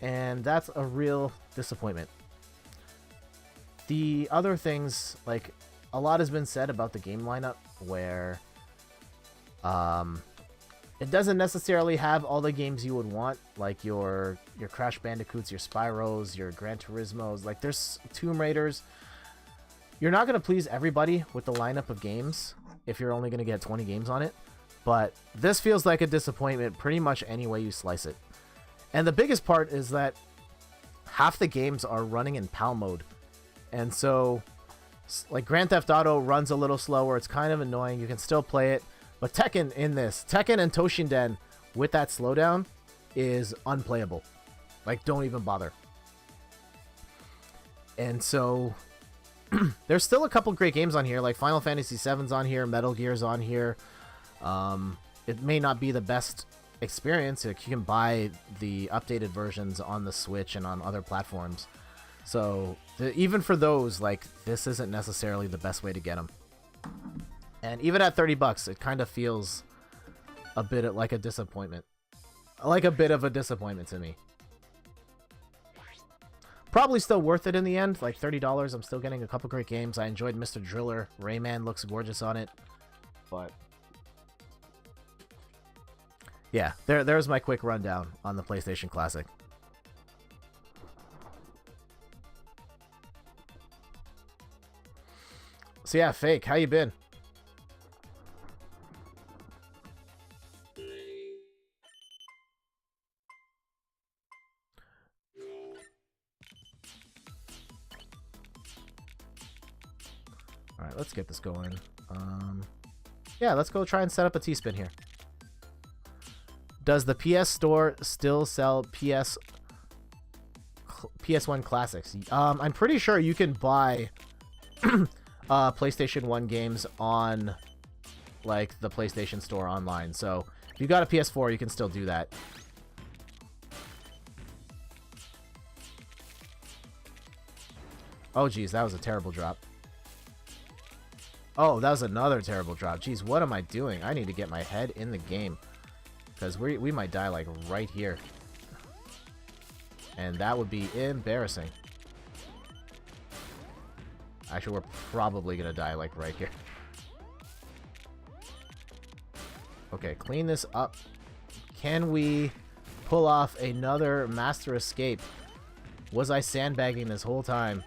And that's a real disappointment. The other things, like, a lot has been said about the game lineup, where it doesn't necessarily have all the games you would want, like your Crash Bandicoots, your Spyros, your Gran Turismos. Like, there's Tomb Raiders. You're not going to please everybody with the lineup of games if you're only going to get 20 games on it. But this feels like a disappointment pretty much any way you slice it. And the biggest part is that half the games are running in PAL mode. And so, like, Grand Theft Auto runs a little slower. It's kind of annoying. You can still play it. But Tekken and Toshinden with that slowdown is unplayable. Like, don't even bother. And so, there's still a couple great games on here. Like, Final Fantasy VII's on here. Metal Gear's on here. It may not be the best experience. Like, you can buy the updated versions on the Switch and on other platforms. So, even for those, like, this isn't necessarily the best way to get them. And even at $30, it kind of feels a bit like a disappointment. Like a bit of a disappointment to me. Probably still worth it in the end. Like, $30, I'm still getting a couple great games. I enjoyed Mr. Driller. Rayman looks gorgeous on it. But yeah, there's my quick rundown on the PlayStation Classic. So yeah, Fake, how you been? Alright, let's get this going. Yeah, let's go try and set up a T-Spin here. Does the PS Store still sell PS1 classics? I'm pretty sure you can buy PlayStation 1 games on, like, the PlayStation Store online. So if you got a PS4, you can still do that. Oh, geez, that was a terrible drop. Oh, that was another terrible drop. Jeez, what am I doing? I need to get my head in the game. Because we might die, like, right here. And that would be embarrassing. Actually, we're probably going to die, like, right here. Okay, clean this up. Can we pull off another master escape? Was I sandbagging this whole time?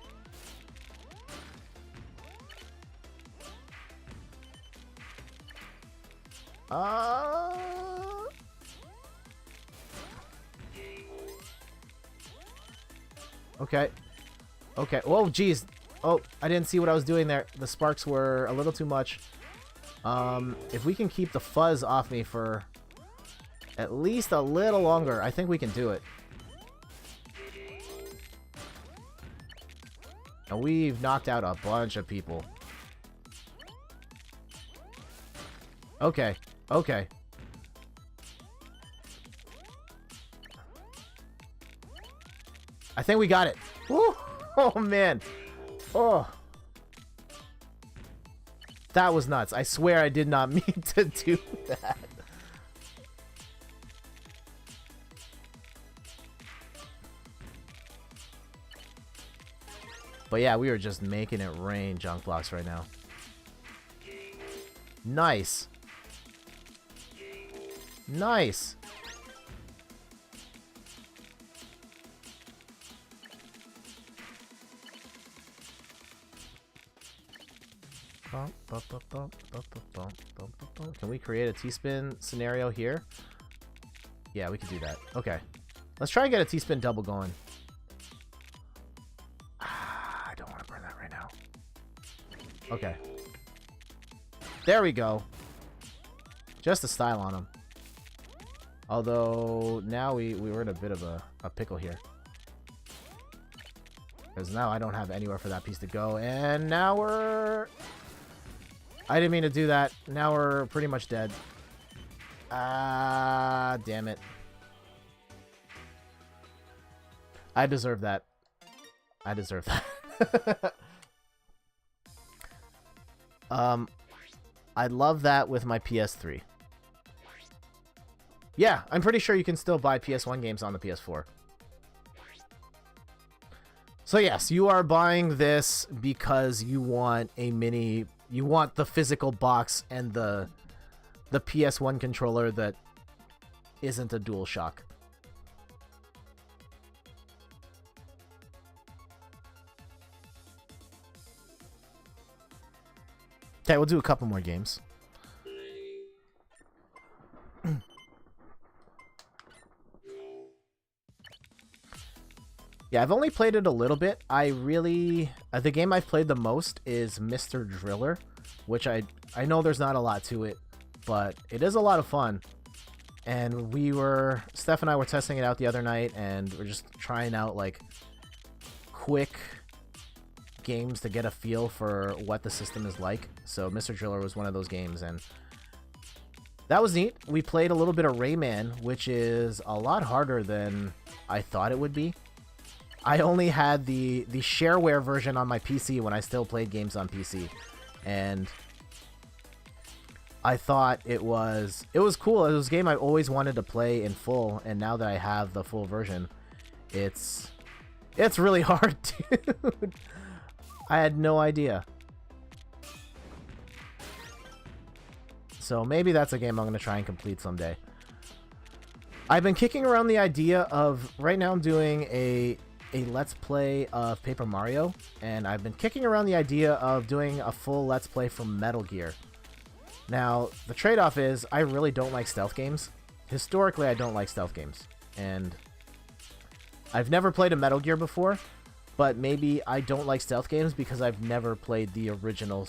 Okay. Okay. Oh, geez. Oh, I didn't see what I was doing there. The sparks were a little too much. If we can keep the fuzz off me for at least a little longer, I think we can do it. And we've knocked out a bunch of people. Okay. Okay. I think we got it. Woo! Oh, man. Oh. That was nuts. I swear I did not mean to do that. But yeah, we are just making it rain junk blocks right now. Nice. Nice. Can we create a T-spin scenario here? Yeah, we can do that. Okay. Let's try and get a T-spin double going. I don't want to burn that right now. Okay. There we go. Just a style on him. Although, now we were in a bit of a pickle here. Because now I don't have anywhere for that piece to go. And now we're... I didn't mean to do that. Now we're pretty much dead. Ah, damn it. I deserve that. I deserve that. I'd love that with my PS3. Yeah, I'm pretty sure you can still buy PS1 games on the PS4. So yes, you are buying this because you want you want the physical box and the PS1 controller that isn't a DualShock. Okay, we'll do a couple more games. Yeah, I've only played it a little bit. The game I've played the most is Mr. Driller, which I know there's not a lot to it, but it is a lot of fun. And Steph and I were testing it out the other night, and we're just trying out like quick games to get a feel for what the system is like. So Mr. Driller was one of those games, and that was neat. We played a little bit of Rayman, which is a lot harder than I thought it would be. I only had the shareware version on my PC when I still played games on PC, and I thought it was cool. It was a game I always wanted to play in full, and now that I have the full version, it's really hard, dude. I had no idea. So maybe that's a game I'm going to try and complete someday. I've been kicking around the idea of, right now I'm doing a Let's Play of Paper Mario, and I've been kicking around the idea of doing a full Let's Play from Metal Gear. Now, the trade-off is, I really don't like stealth games. Historically, I don't like stealth games, and I've never played a Metal Gear before, but maybe I don't like stealth games because I've never played the original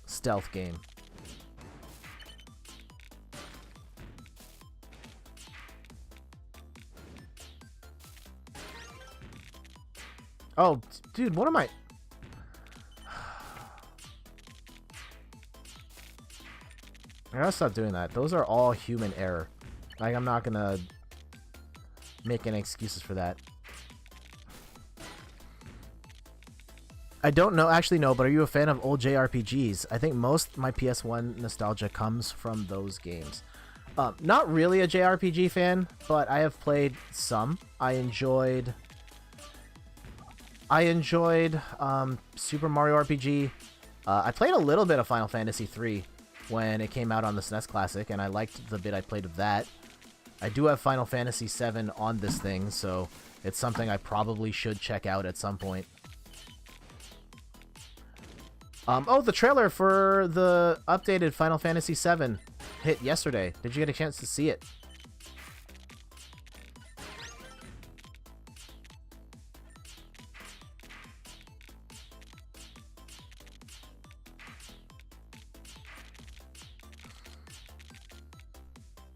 stealth game. Oh, dude, what am I... I gotta stop doing that. Those are all human error. Like, I'm not gonna make any excuses for that. I don't know, actually no, but are you a fan of old JRPGs? I think most my PS1 nostalgia comes from those games. Not really a JRPG fan, but I have played some. I enjoyed Super Mario RPG. I played a little bit of Final Fantasy III when it came out on the SNES Classic, and I liked the bit I played of that. I do have Final Fantasy VII on this thing, so it's something I probably should check out at some point. Oh, the trailer for the updated Final Fantasy VII hit yesterday. Did you get a chance to see it?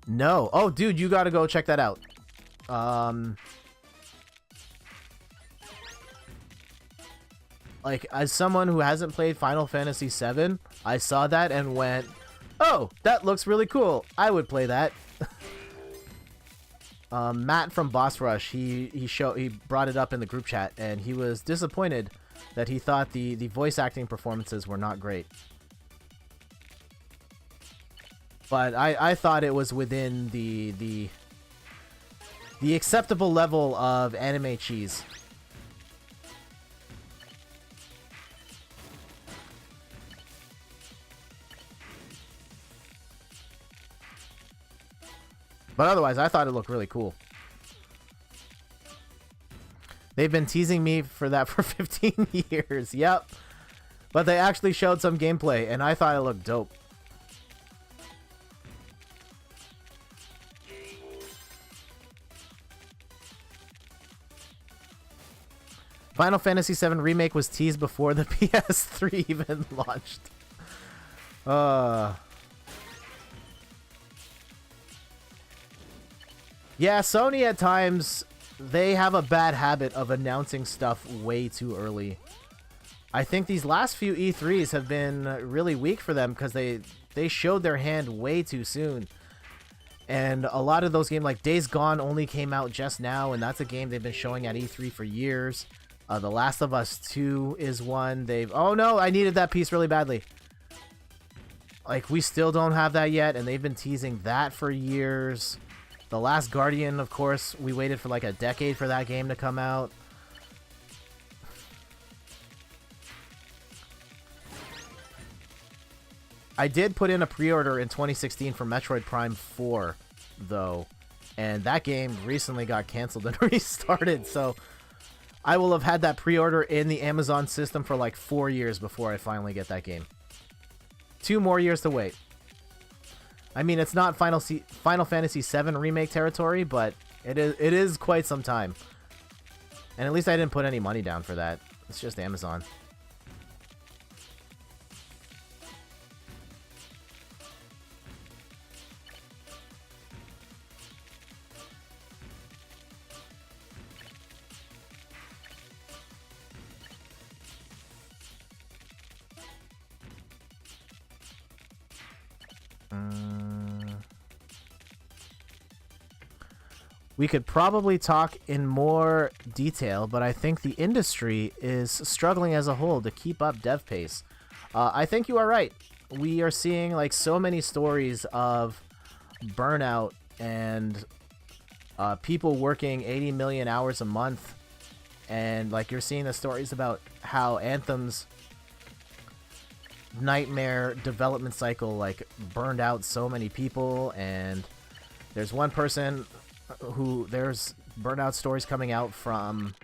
No. Oh, dude, you gotta go check that out. Like, as someone who hasn't played Final Fantasy VII, I saw that and went, oh, that looks really cool. I would play that. Matt from Boss Rush, he brought it up in the group chat, and he was disappointed that he thought the voice acting performances were not great. But I thought it was within the acceptable level of anime cheese. But otherwise, I thought it looked really cool. They've been teasing me for that for 15 years. Yep. But they actually showed some gameplay, and I thought it looked dope. Final Fantasy VII Remake was teased before the PS3 even launched. Yeah, Sony at times, they have a bad habit of announcing stuff way too early. I think these last few E3s have been really weak for them because they showed their hand way too soon. And a lot of those games, like Days Gone, only came out just now, and that's a game they've been showing at E3 for years. The Last of Us 2 is one they've... Oh no, I needed that piece really badly. Like, we still don't have that yet, and they've been teasing that for years. The Last Guardian, of course, we waited for like a decade for that game to come out. I did put in a pre-order in 2016 for Metroid Prime 4, though, and that game recently got canceled and restarted, so I will have had that pre-order in the Amazon system for like 4 years before I finally get that game. 2 more years to wait. I mean, it's not Final Fantasy VII Remake territory, but it is quite some time. And at least I didn't put any money down for that. It's just Amazon. We could probably talk in more detail, but I think the industry is struggling as a whole to keep up dev pace. I think you are right. We are seeing like so many stories of burnout and people working 80 million hours a month, and like you're seeing the stories about how Anthem's nightmare development cycle like burned out so many people, and there's one person who there's burnout stories coming out from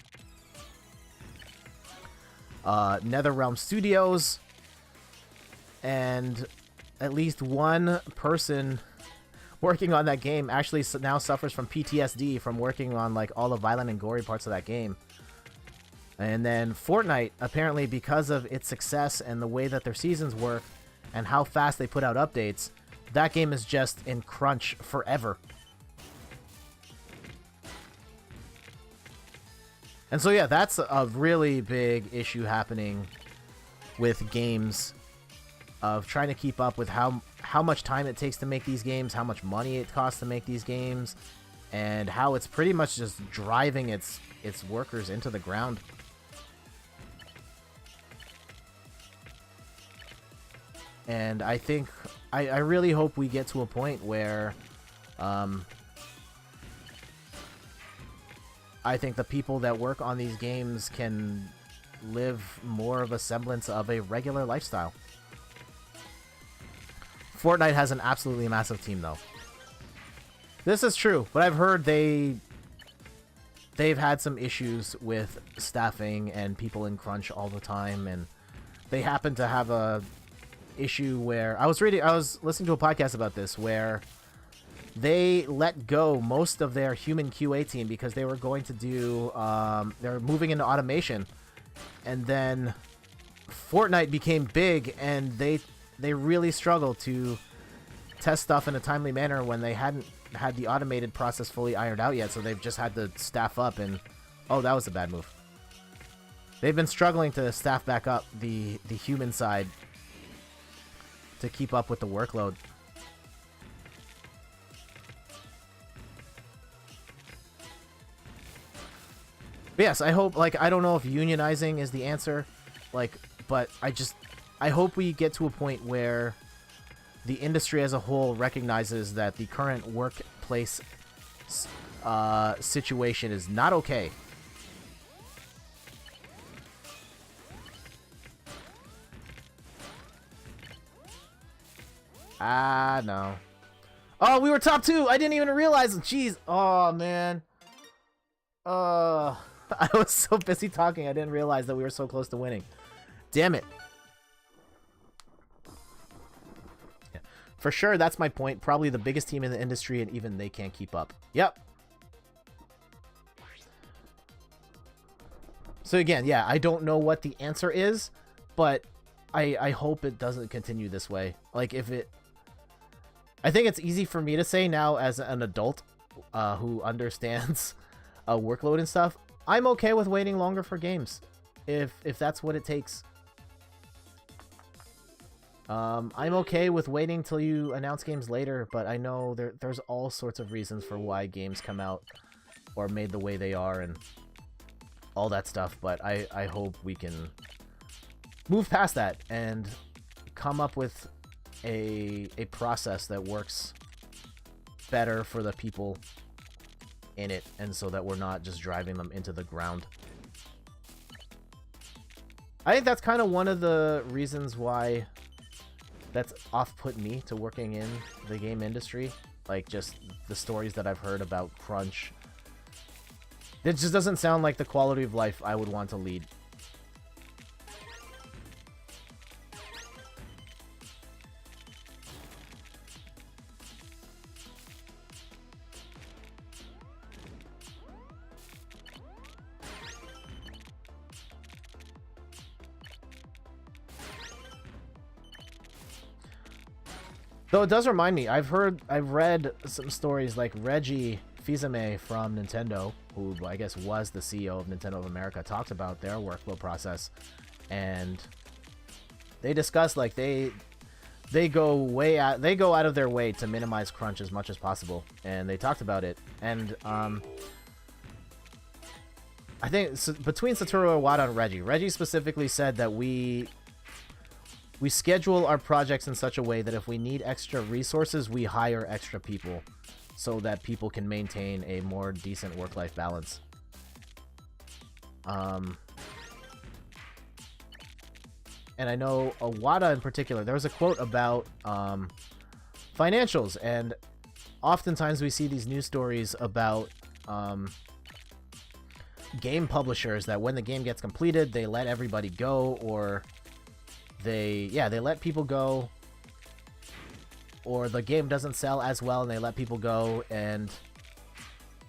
NetherRealm Studios, and at least one person working on that game actually now suffers from PTSD from working on like all the violent and gory parts of that game. And then Fortnite, apparently because of its success and the way that their seasons work and how fast they put out updates, that game is just in crunch forever. And so yeah, that's a really big issue happening with games, of trying to keep up with how much time it takes to make these games, how much money it costs to make these games, and how it's pretty much just driving its workers into the ground. And I think, I really hope we get to a point where I think the people that work on these games can live more of a semblance of a regular lifestyle. Fortnite has an absolutely massive team, though. This is true, but I've heard they've had some issues with staffing and people in crunch all the time, and they happen to have a issue where I was listening to a podcast about this, where they let go most of their human QA team because they were going to do they're moving into automation, and then Fortnite became big and they really struggled to test stuff in a timely manner when they hadn't had the automated process fully ironed out yet, so they've just had to staff up, and oh, that was a bad move. They've been struggling to staff back up the human side to keep up with the workload. But yes, I hope, like, I don't know if unionizing is the answer, like, but I hope we get to a point where the industry as a whole recognizes that the current workplace situation is not okay. No. Oh, we were top 2! I didn't even realize it! Jeez! Oh, man. I was so busy talking, I didn't realize that we were so close to winning. Damn it. Yeah. For sure, that's my point. Probably the biggest team in the industry, and even they can't keep up. Yep. So again, yeah, I don't know what the answer is, but I hope it doesn't continue this way. Like, if it... I think it's easy for me to say now as an adult who understands workload and stuff. I'm okay with waiting longer for games, if that's what it takes. I'm okay with waiting till you announce games later, but I know there's all sorts of reasons for why games come out or made the way they are and all that stuff, but I hope we can move past that and come up with a process that works better for the people in it, and so that we're not just driving them into the ground. I think that's kind of one of the reasons why that's off-put me to working in the game industry. Like, just the stories that I've heard about crunch. It just doesn't sound like the quality of life I would want to lead. Though it does remind me, I've read some stories like Reggie Fils-Aimé from Nintendo, who I guess was the CEO of Nintendo of America, talked about their workflow process, and they discuss like they go out of their way to minimize crunch as much as possible, and they talked about it. And I think between Satoru Iwata and Reggie specifically said that we schedule our projects in such a way that if we need extra resources, we hire extra people so that people can maintain a more decent work-life balance. And I know Iwata in particular, there was a quote about financials, and oftentimes we see these news stories about game publishers that when the game gets completed, they let everybody go, or they let people go, or the game doesn't sell as well and they let people go. And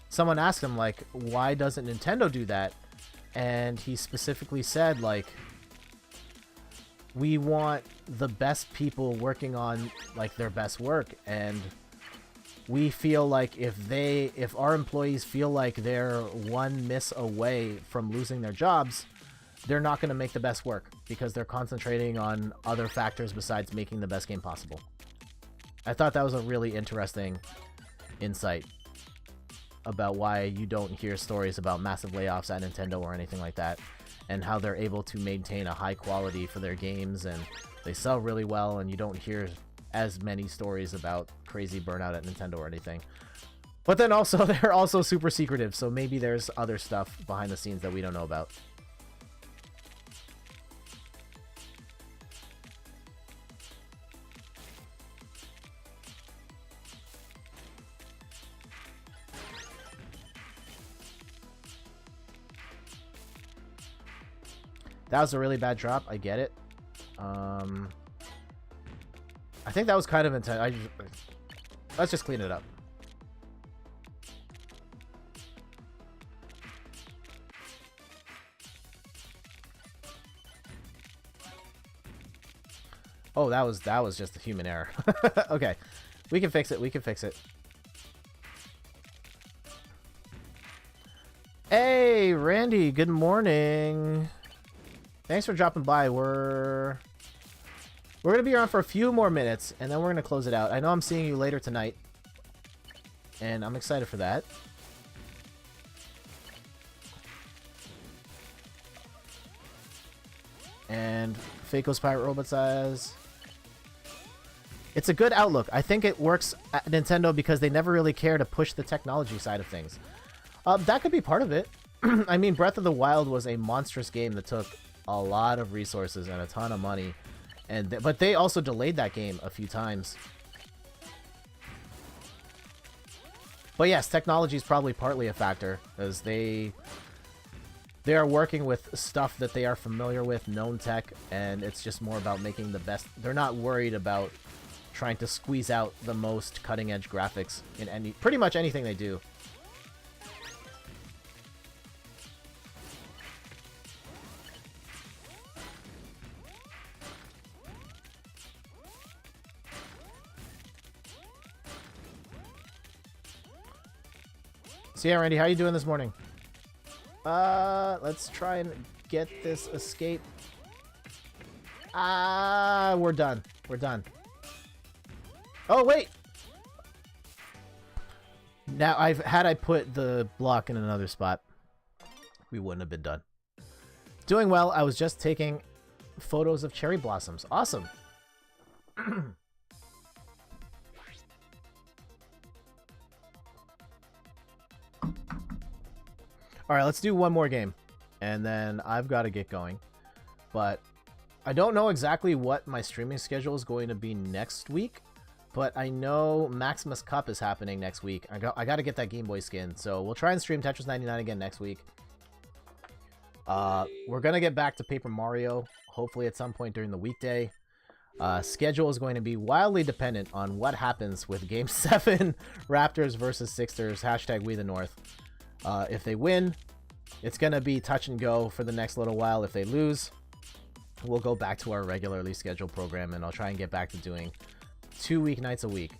someone asked him, like, why doesn't Nintendo do that? And he specifically said, like, we want the best people working on, like, their best work, and we feel like if our employees feel like they're one miss away from losing their jobs, they're not going to make the best work because they're concentrating on other factors besides making the best game possible. I thought that was a really interesting insight about why you don't hear stories about massive layoffs at Nintendo or anything like that, and how they're able to maintain a high quality for their games, and they sell really well, and you don't hear as many stories about crazy burnout at Nintendo or anything. But then also, they're also super secretive, so maybe there's other stuff behind the scenes that we don't know about. That was a really bad drop. I get it. I think that was kind of intense. Let's just clean it up. Oh, that was just a human error. Okay, we can fix it. We can fix it. Hey, Randy. Good morning. Thanks for dropping by. We're going to be around for a few more minutes, and then we're going to close it out. I know I'm seeing you later tonight, and I'm excited for that. And Fako's Pirate Robot says, it's a good outlook. I think it works at Nintendo because they never really care to push the technology side of things. That could be part of it. I mean, Breath of the Wild was a monstrous game that took a lot of resources and a ton of money, and but they also delayed that game a few times. But yes, technology is probably partly a factor, as they are working with stuff that they are familiar with, known tech, and it's just more about making the best. They're not worried about trying to squeeze out the most cutting-edge graphics in pretty much anything they do. So yeah, Randy, how you doing this morning? Let's try and get this escape. We're done. We're done. Oh, wait! Now, had I put the block in another spot, we wouldn't have been done. Doing well. I was just taking photos of cherry blossoms. Awesome. All right, let's do one more game, and then I've got to get going. But I don't know exactly what my streaming schedule is going to be next week, but I know Maximus Cup is happening next week. I got to get that Game Boy skin, so we'll try and stream Tetris 99 again next week. We're going to get back to Paper Mario, hopefully at some point during the weekday. Schedule is going to be wildly dependent on what happens with Game 7, Raptors versus Sixers, hashtag We the North. If they win, it's going to be touch and go for the next little while. If they lose, we'll go back to our regularly scheduled program, and I'll try and get back to doing 2 weeknights a week.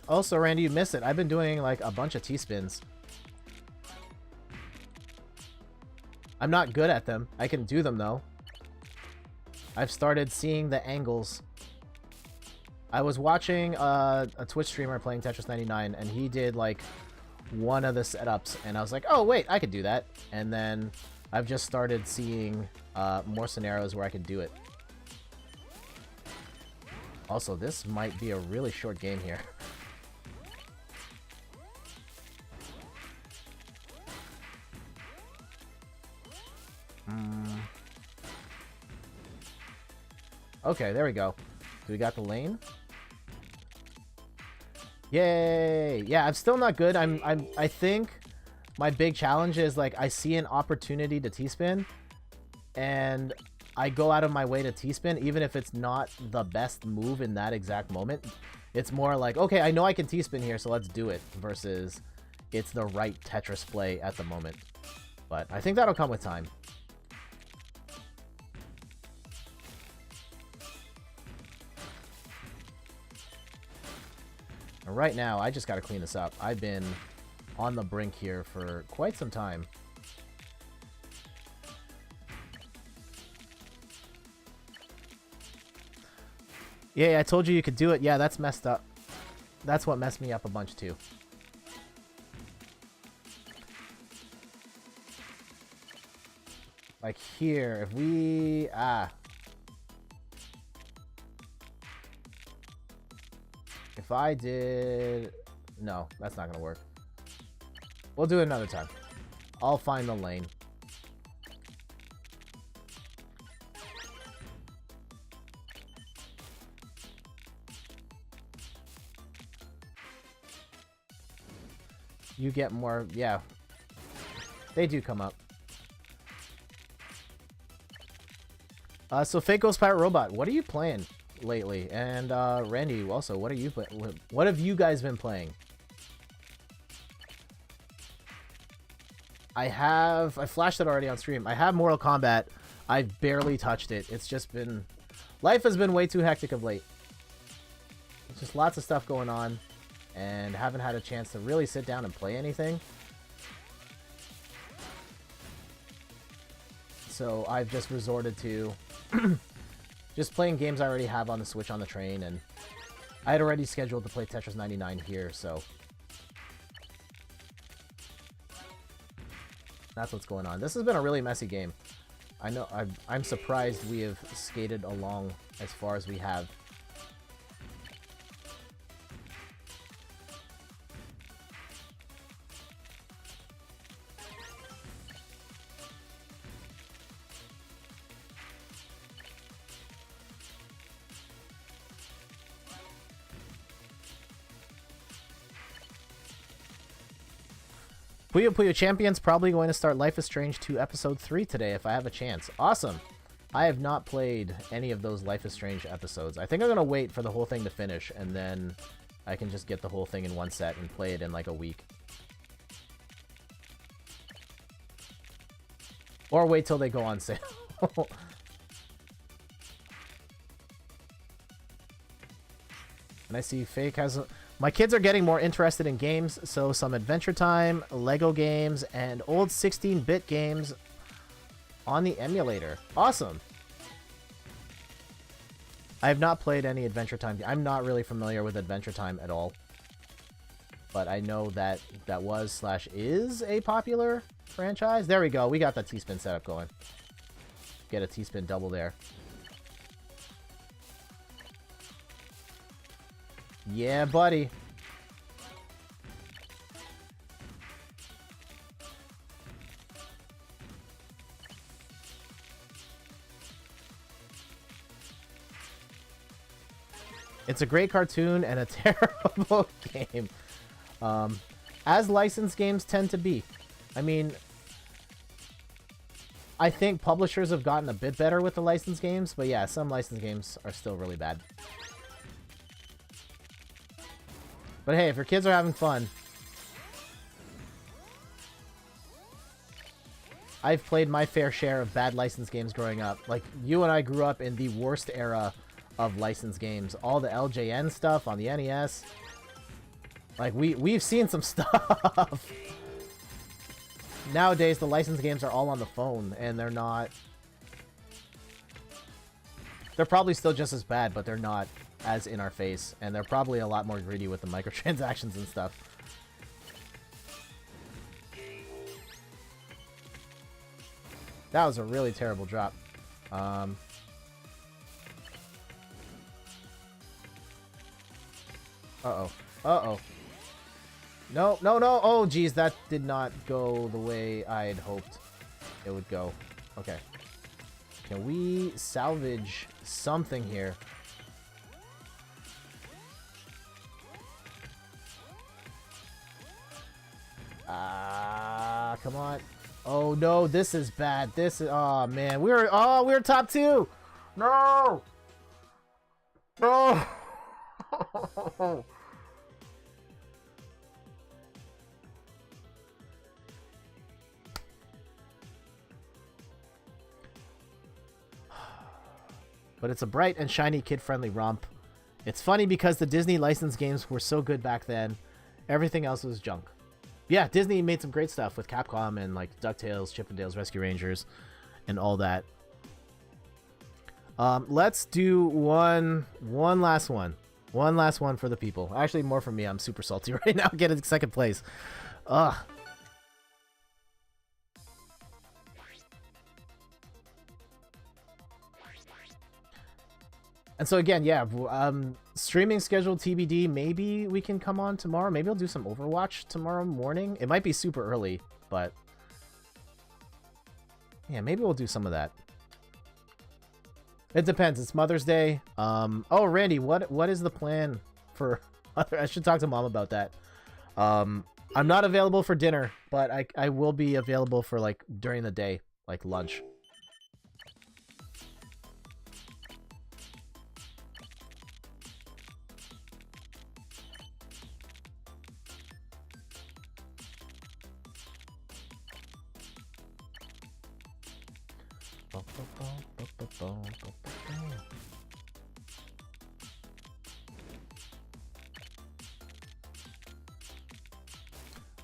Also, Randy, you missed it. I've been doing like a bunch of T-spins. I'm not good at them. I can do them though. I've started seeing the angles. I was watching a Twitch streamer playing Tetris 99, and he did like one of the setups, and I was like, oh wait, I could do that. And then I've just started seeing more scenarios where I could do it. Also, this might be a really short game here. Okay, there we go. Do we got the lane? Yay! Yeah, I'm still not good. I think my big challenge is like I see an opportunity to T-spin, and I go out of my way to T-spin, even if it's not the best move in that exact moment. It's more like, okay, I know I can T-spin here, so let's do it, versus it's the right Tetris play at the moment. But I think that'll come with time. And right now, I just got to clean this up. I've been on the brink here for quite some time. Yeah, I told you could do it. Yeah, that's messed up. That's what messed me up a bunch too. Like here, if we... If I did... No, that's not going to work. We'll do it another time. I'll find the lane. You get more... Yeah. They do come up. So Fake Ghost Pirate Robot, what are you playing lately? And Randy, also, what are you what have you guys been playing? I flashed it already on stream. I have Mortal Kombat. I've barely touched it. It's just been... Life has been way too hectic of late. There's just lots of stuff going on, and haven't had a chance to really sit down and play anything. So I've just resorted to just playing games I already have on the Switch on the train, and I had already scheduled to play Tetris 99 here, so that's what's going on. This has been a really messy game. I know I'm surprised we have skated along as far as we have. Puyo Puyo Champion's probably going to start Life is Strange 2 Episode 3 today if I have a chance. Awesome! I have not played any of those Life is Strange episodes. I think I'm going to wait for the whole thing to finish, and then I can just get the whole thing in one set and play it in like a week. Or wait till they go on sale. And I see Fake has... My kids are getting more interested in games, so some Adventure Time, Lego games, and old 16-bit games on the emulator. Awesome. I have not played any Adventure Time. I'm not really familiar with Adventure Time at all. But I know that that was/is a popular franchise. There we go. We got the T-spin setup going. Get a T-spin double there. Yeah, buddy. It's a great cartoon and a terrible game. As licensed games tend to be. I mean, I think publishers have gotten a bit better with the licensed games, but yeah, some licensed games are still really bad. But hey, if your kids are having fun, I've played my fair share of bad licensed games growing up. Like, you and I grew up in the worst era of licensed games. All the LJN stuff on the NES. Like, we've seen some stuff. Nowadays, the licensed games are all on the phone, and they're not... They're probably still just as bad, but they're not as in our face, and they're probably a lot more greedy with the microtransactions and stuff. That was a really terrible drop. Uh-oh. Uh-oh. No, no, no! Oh, geez, that did not go the way I had hoped it would go. Okay. Can we salvage something here? Come on. Oh, no, this is bad. This is... Oh, man. We're top 2! No! No! But it's a bright and shiny kid-friendly romp. It's funny because the Disney licensed games were so good back then. Everything else was junk. Yeah, Disney made some great stuff with Capcom and like DuckTales, Chip 'n Dale's Rescue Rangers, and all that. Let's do one last one. One last one for the people. Actually, more for me. I'm super salty right now. Get in second place. Ugh. And so again, yeah, streaming schedule TBD. Maybe we can come on tomorrow. Maybe I'll do some Overwatch tomorrow morning. It might be super early, but yeah, maybe we'll do some of that. It depends. It's Mother's Day. Oh, Randy, what is the plan for... I should talk to Mom about that. I'm not available for dinner, but I will be available for, like, during the day, like lunch.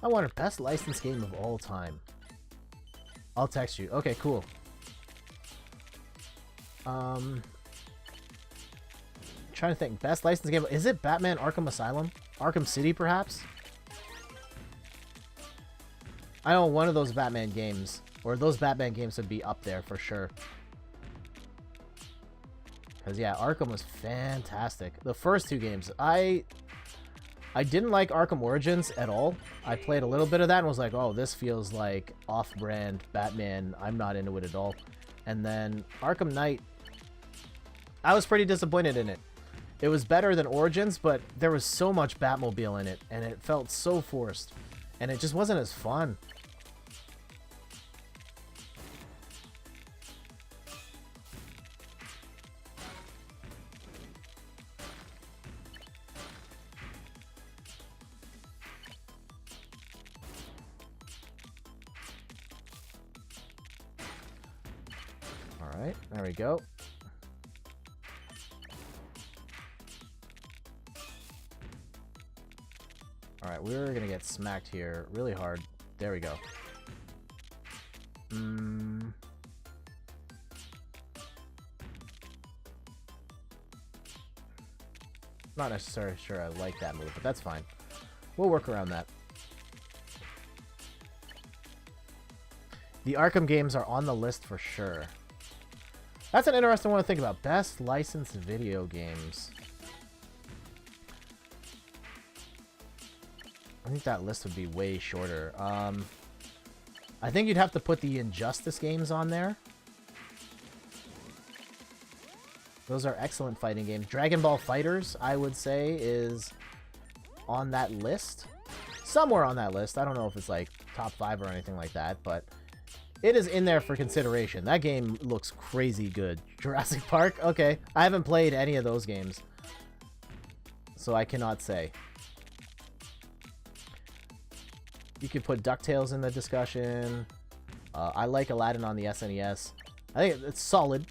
I want a best licensed game of all time. I'll text you. Okay, cool. Trying to think. Best licensed game. Is it Batman Arkham Asylum? Arkham City, perhaps? I know one of those Batman games, or those Batman games would be up there for sure. Because, yeah, Arkham was fantastic. The first two games, I didn't like Arkham Origins at all. I played a little bit of that and was like, oh, this feels like off-brand Batman. I'm not into it at all. And then Arkham Knight, I was pretty disappointed in it. It was better than Origins, but there was so much Batmobile in it, and it felt so forced. And it just wasn't as fun. Alright, there we go. Alright, we're gonna get smacked here really hard. There we go. not necessarily sure I like that move, but that's fine. We'll work around that. The Arkham games are on the list for sure. That's an interesting one to think about. Best licensed video games. I think that list would be way shorter. I think you'd have to put the Injustice games on there. Those are excellent fighting games. Dragon Ball FighterZ, I would say, is on that list. Somewhere on that list. I don't know if it's like top 5 or anything like that, but it is in there for consideration. That game looks crazy good. Jurassic Park? Okay. I haven't played any of those games, so I cannot say. You could put DuckTales in the discussion. I like Aladdin on the SNES. I think it's solid.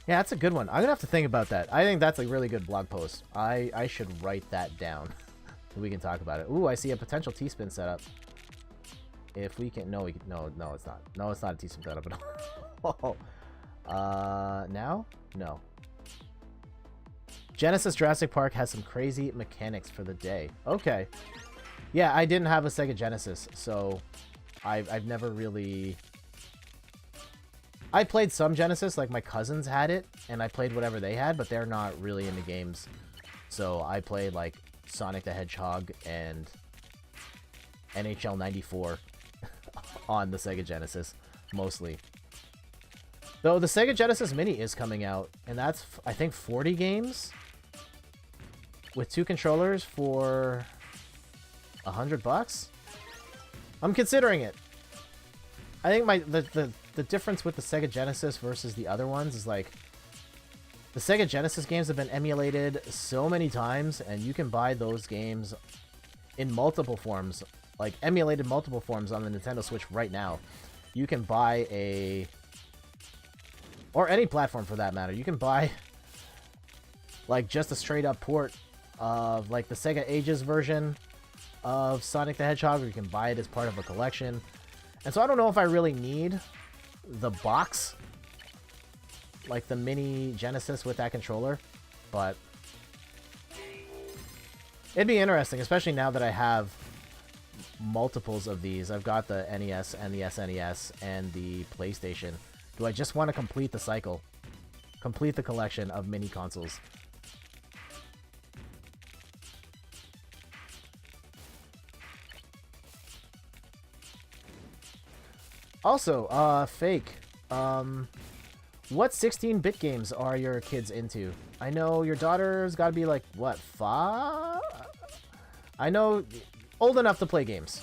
Yeah, that's a good one. I'm gonna have to think about that. I think that's a really good blog post. I should write that down. We can talk about it. Ooh, I see a potential T-spin setup. If we can... No, we can... No, it's not. No, it's not a T-spin setup at all. Now? No. Genesis Jurassic Park has some crazy mechanics for the day. Okay. Yeah, I didn't have a Sega Genesis, so I've never really... I played some Genesis, like my cousins had it, and I played whatever they had, but they're not really into games. So I played like Sonic the Hedgehog and NHL 94 on the Sega Genesis, mostly. Though the Sega Genesis Mini is coming out, and that's, I think, 40 games with 2 controllers for $100. I'm considering it. I think the difference with the Sega Genesis versus the other ones is like the Sega Genesis games have been emulated so many times, and you can buy those games in multiple forms, like emulated multiple forms on the Nintendo Switch right now. You can buy a... or any platform for that matter. You can buy like just a straight up port of like the Sega Ages version of Sonic the Hedgehog, or you can buy it as part of a collection. And so I don't know if I really need the box, like the mini Genesis with that controller, but it'd be interesting, especially now that I have multiples of these. I've got the NES and the SNES and the PlayStation. Do I just want to complete the cycle? Complete the collection of mini consoles? Also, fake. What 16-bit games are your kids into? I know your daughter's got to be like, what, 5? I know, old enough to play games.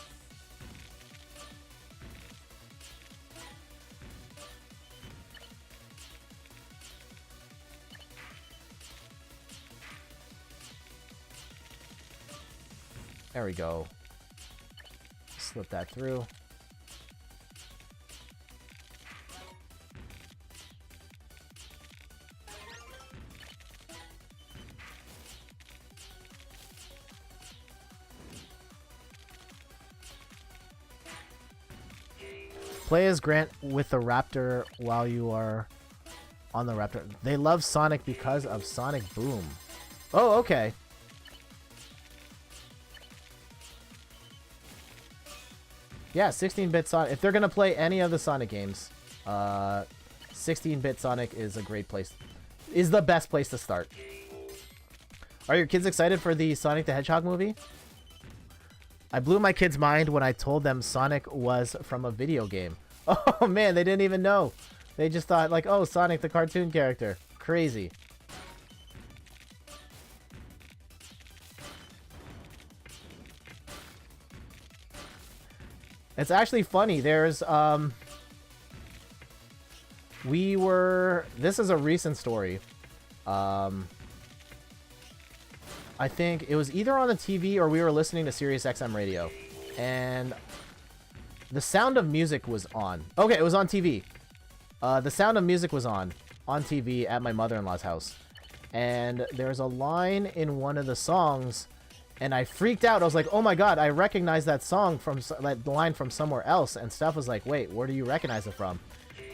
There we go. Slip that through. Play as Grant with the Raptor while you are on the Raptor. They love Sonic because of Sonic Boom. Oh, okay. Yeah, 16-bit Sonic. If they're going to play any of the Sonic games, 16-bit Sonic is a great place. Is the best place to start. Are your kids excited for the Sonic the Hedgehog movie? I blew my kids' mind when I told them Sonic was from a video game. Oh man, they didn't even know. They just thought like, oh, Sonic the cartoon character. Crazy. It's actually funny. There's, this is a recent story. I think it was either on the TV or we were listening to Sirius XM radio, and the Sound of Music was on. Okay, it was on TV. The Sound of Music was on TV at my mother-in-law's house, and there's a line in one of the songs And I freaked out. I was like, oh my god, I recognize that song from that line from somewhere else. And Steph was like, wait, where do you recognize it from?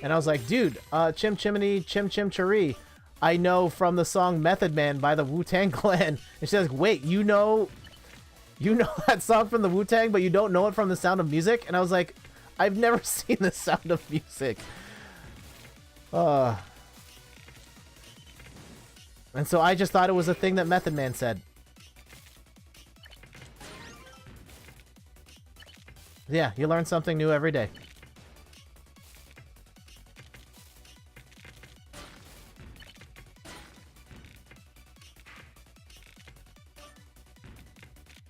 And I was like, dude, Chim Chimney Chim Chim Cheree, I know from the song Method Man by the Wu-Tang Clan. And she's like, wait, you know that song from the Wu-Tang, but you don't know it from The Sound of Music? And I was like, I've never seen The Sound of Music. And so I just thought it was a thing that Method Man said. Yeah, you learn something new every day.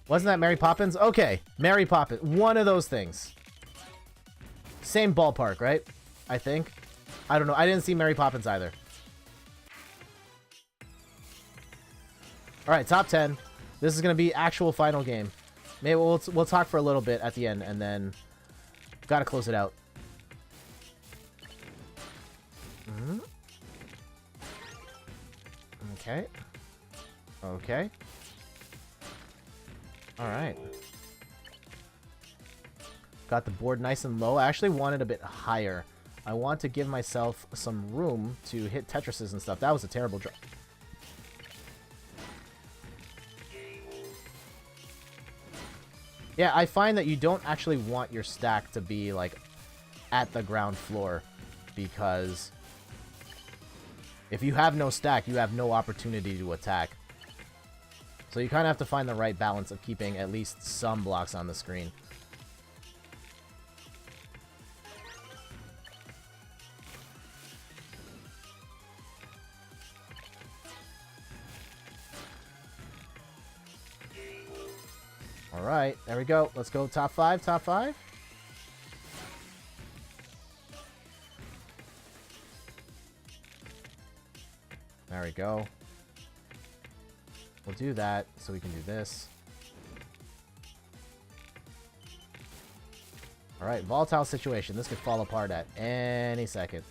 Wasn't that Mary Poppins? Okay, Mary Poppins. One of those things. Same ballpark, right? I think. I don't know. I didn't see Mary Poppins either. Alright, top 10. This is going to be actual final game. Maybe we'll talk for a little bit at the end, and then gotta close it out. Okay. Okay. Alright. Got the board nice and low. I actually want it a bit higher. I want to give myself some room to hit Tetrises and stuff. That was a terrible draw. Yeah, I find that you don't actually want your stack to be, like, at the ground floor, because if you have no stack, you have no opportunity to attack. So you kind of have to find the right balance of keeping at least some blocks on the screen. Alright, there we go. Let's go top 5, top 5. There we go. We'll do that so we can do this. Alright, volatile situation. This could fall apart at any second.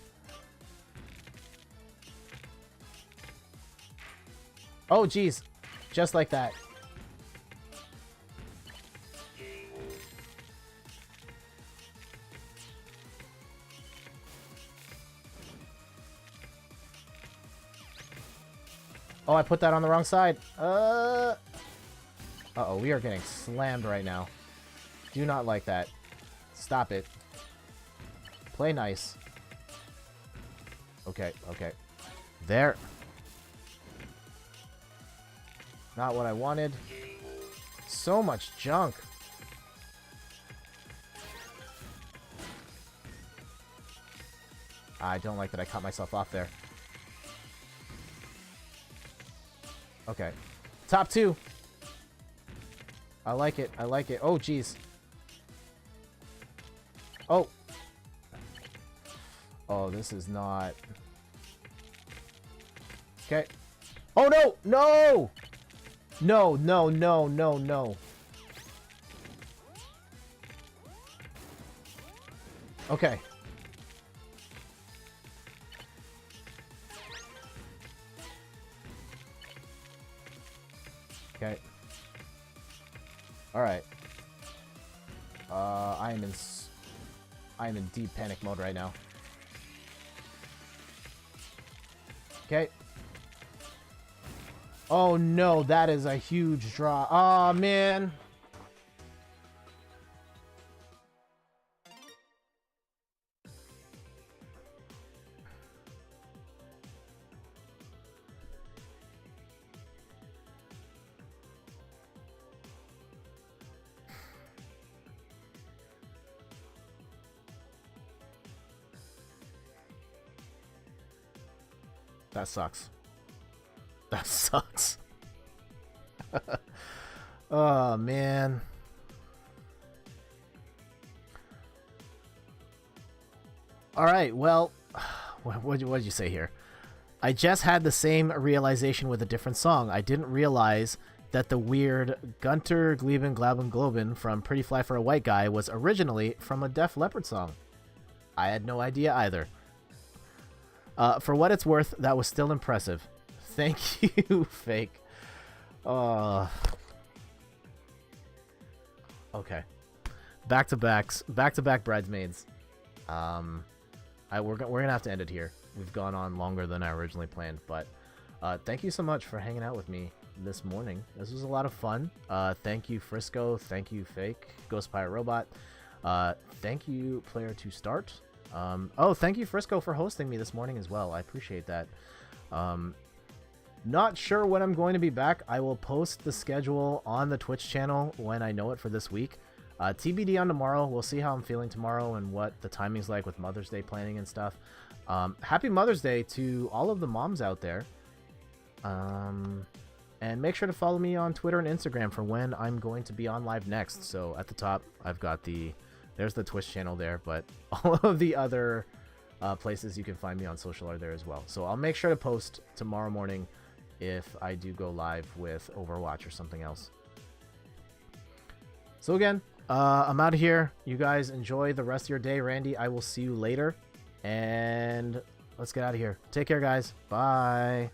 Oh, geez. Just like that. Oh, I put that on the wrong side. Uh-oh, we are getting slammed right now. Do not like that. Stop it. Play nice. Okay, okay. There. Not what I wanted. So much junk. I don't like that I cut myself off there. Okay. Top 2. I like it. I like it. Oh, jeez. Oh. Oh, this is not... Okay. Oh, no! No! No, no, no, no, no. Okay. Okay. Alright. I am in deep panic mode right now. Okay. Oh no, that is a huge draw. Aw, man. That sucks. That sucks. Oh, man. Alright, well, what did you say here? I just had the same realization with a different song. I didn't realize that the weird Gunter Gleben Glaben Globen from Pretty Fly for a White Guy was originally from a Def Leppard song. I had no idea either. For what it's worth, that was still impressive. Thank you, Fake. Okay. Back-to-back bridesmaids. We're gonna have to end it here. We've gone on longer than I originally planned, but thank you so much for hanging out with me this morning. This was a lot of fun. Thank you, Frisco. Thank you, Fake Ghost Pirate Robot. Thank you, Player to Start. Oh, thank you, Frisco, for hosting me this morning as well. I appreciate that. Not sure when I'm going to be back. I will post the schedule on the Twitch channel when I know it for this week. TBD on tomorrow. We'll see how I'm feeling tomorrow and what the timing's like with Mother's Day planning and stuff. Happy Mother's Day to all of the moms out there. And make sure to follow me on Twitter and Instagram for when I'm going to be on live next. So at the top, I've got there's the Twitch channel there, but all of the other places you can find me on social are there as well. So I'll make sure to post tomorrow morning if I do go live with Overwatch or something else. So again, I'm out of here. You guys enjoy the rest of your day. Randy, I will see you later. And let's get out of here. Take care, guys. Bye.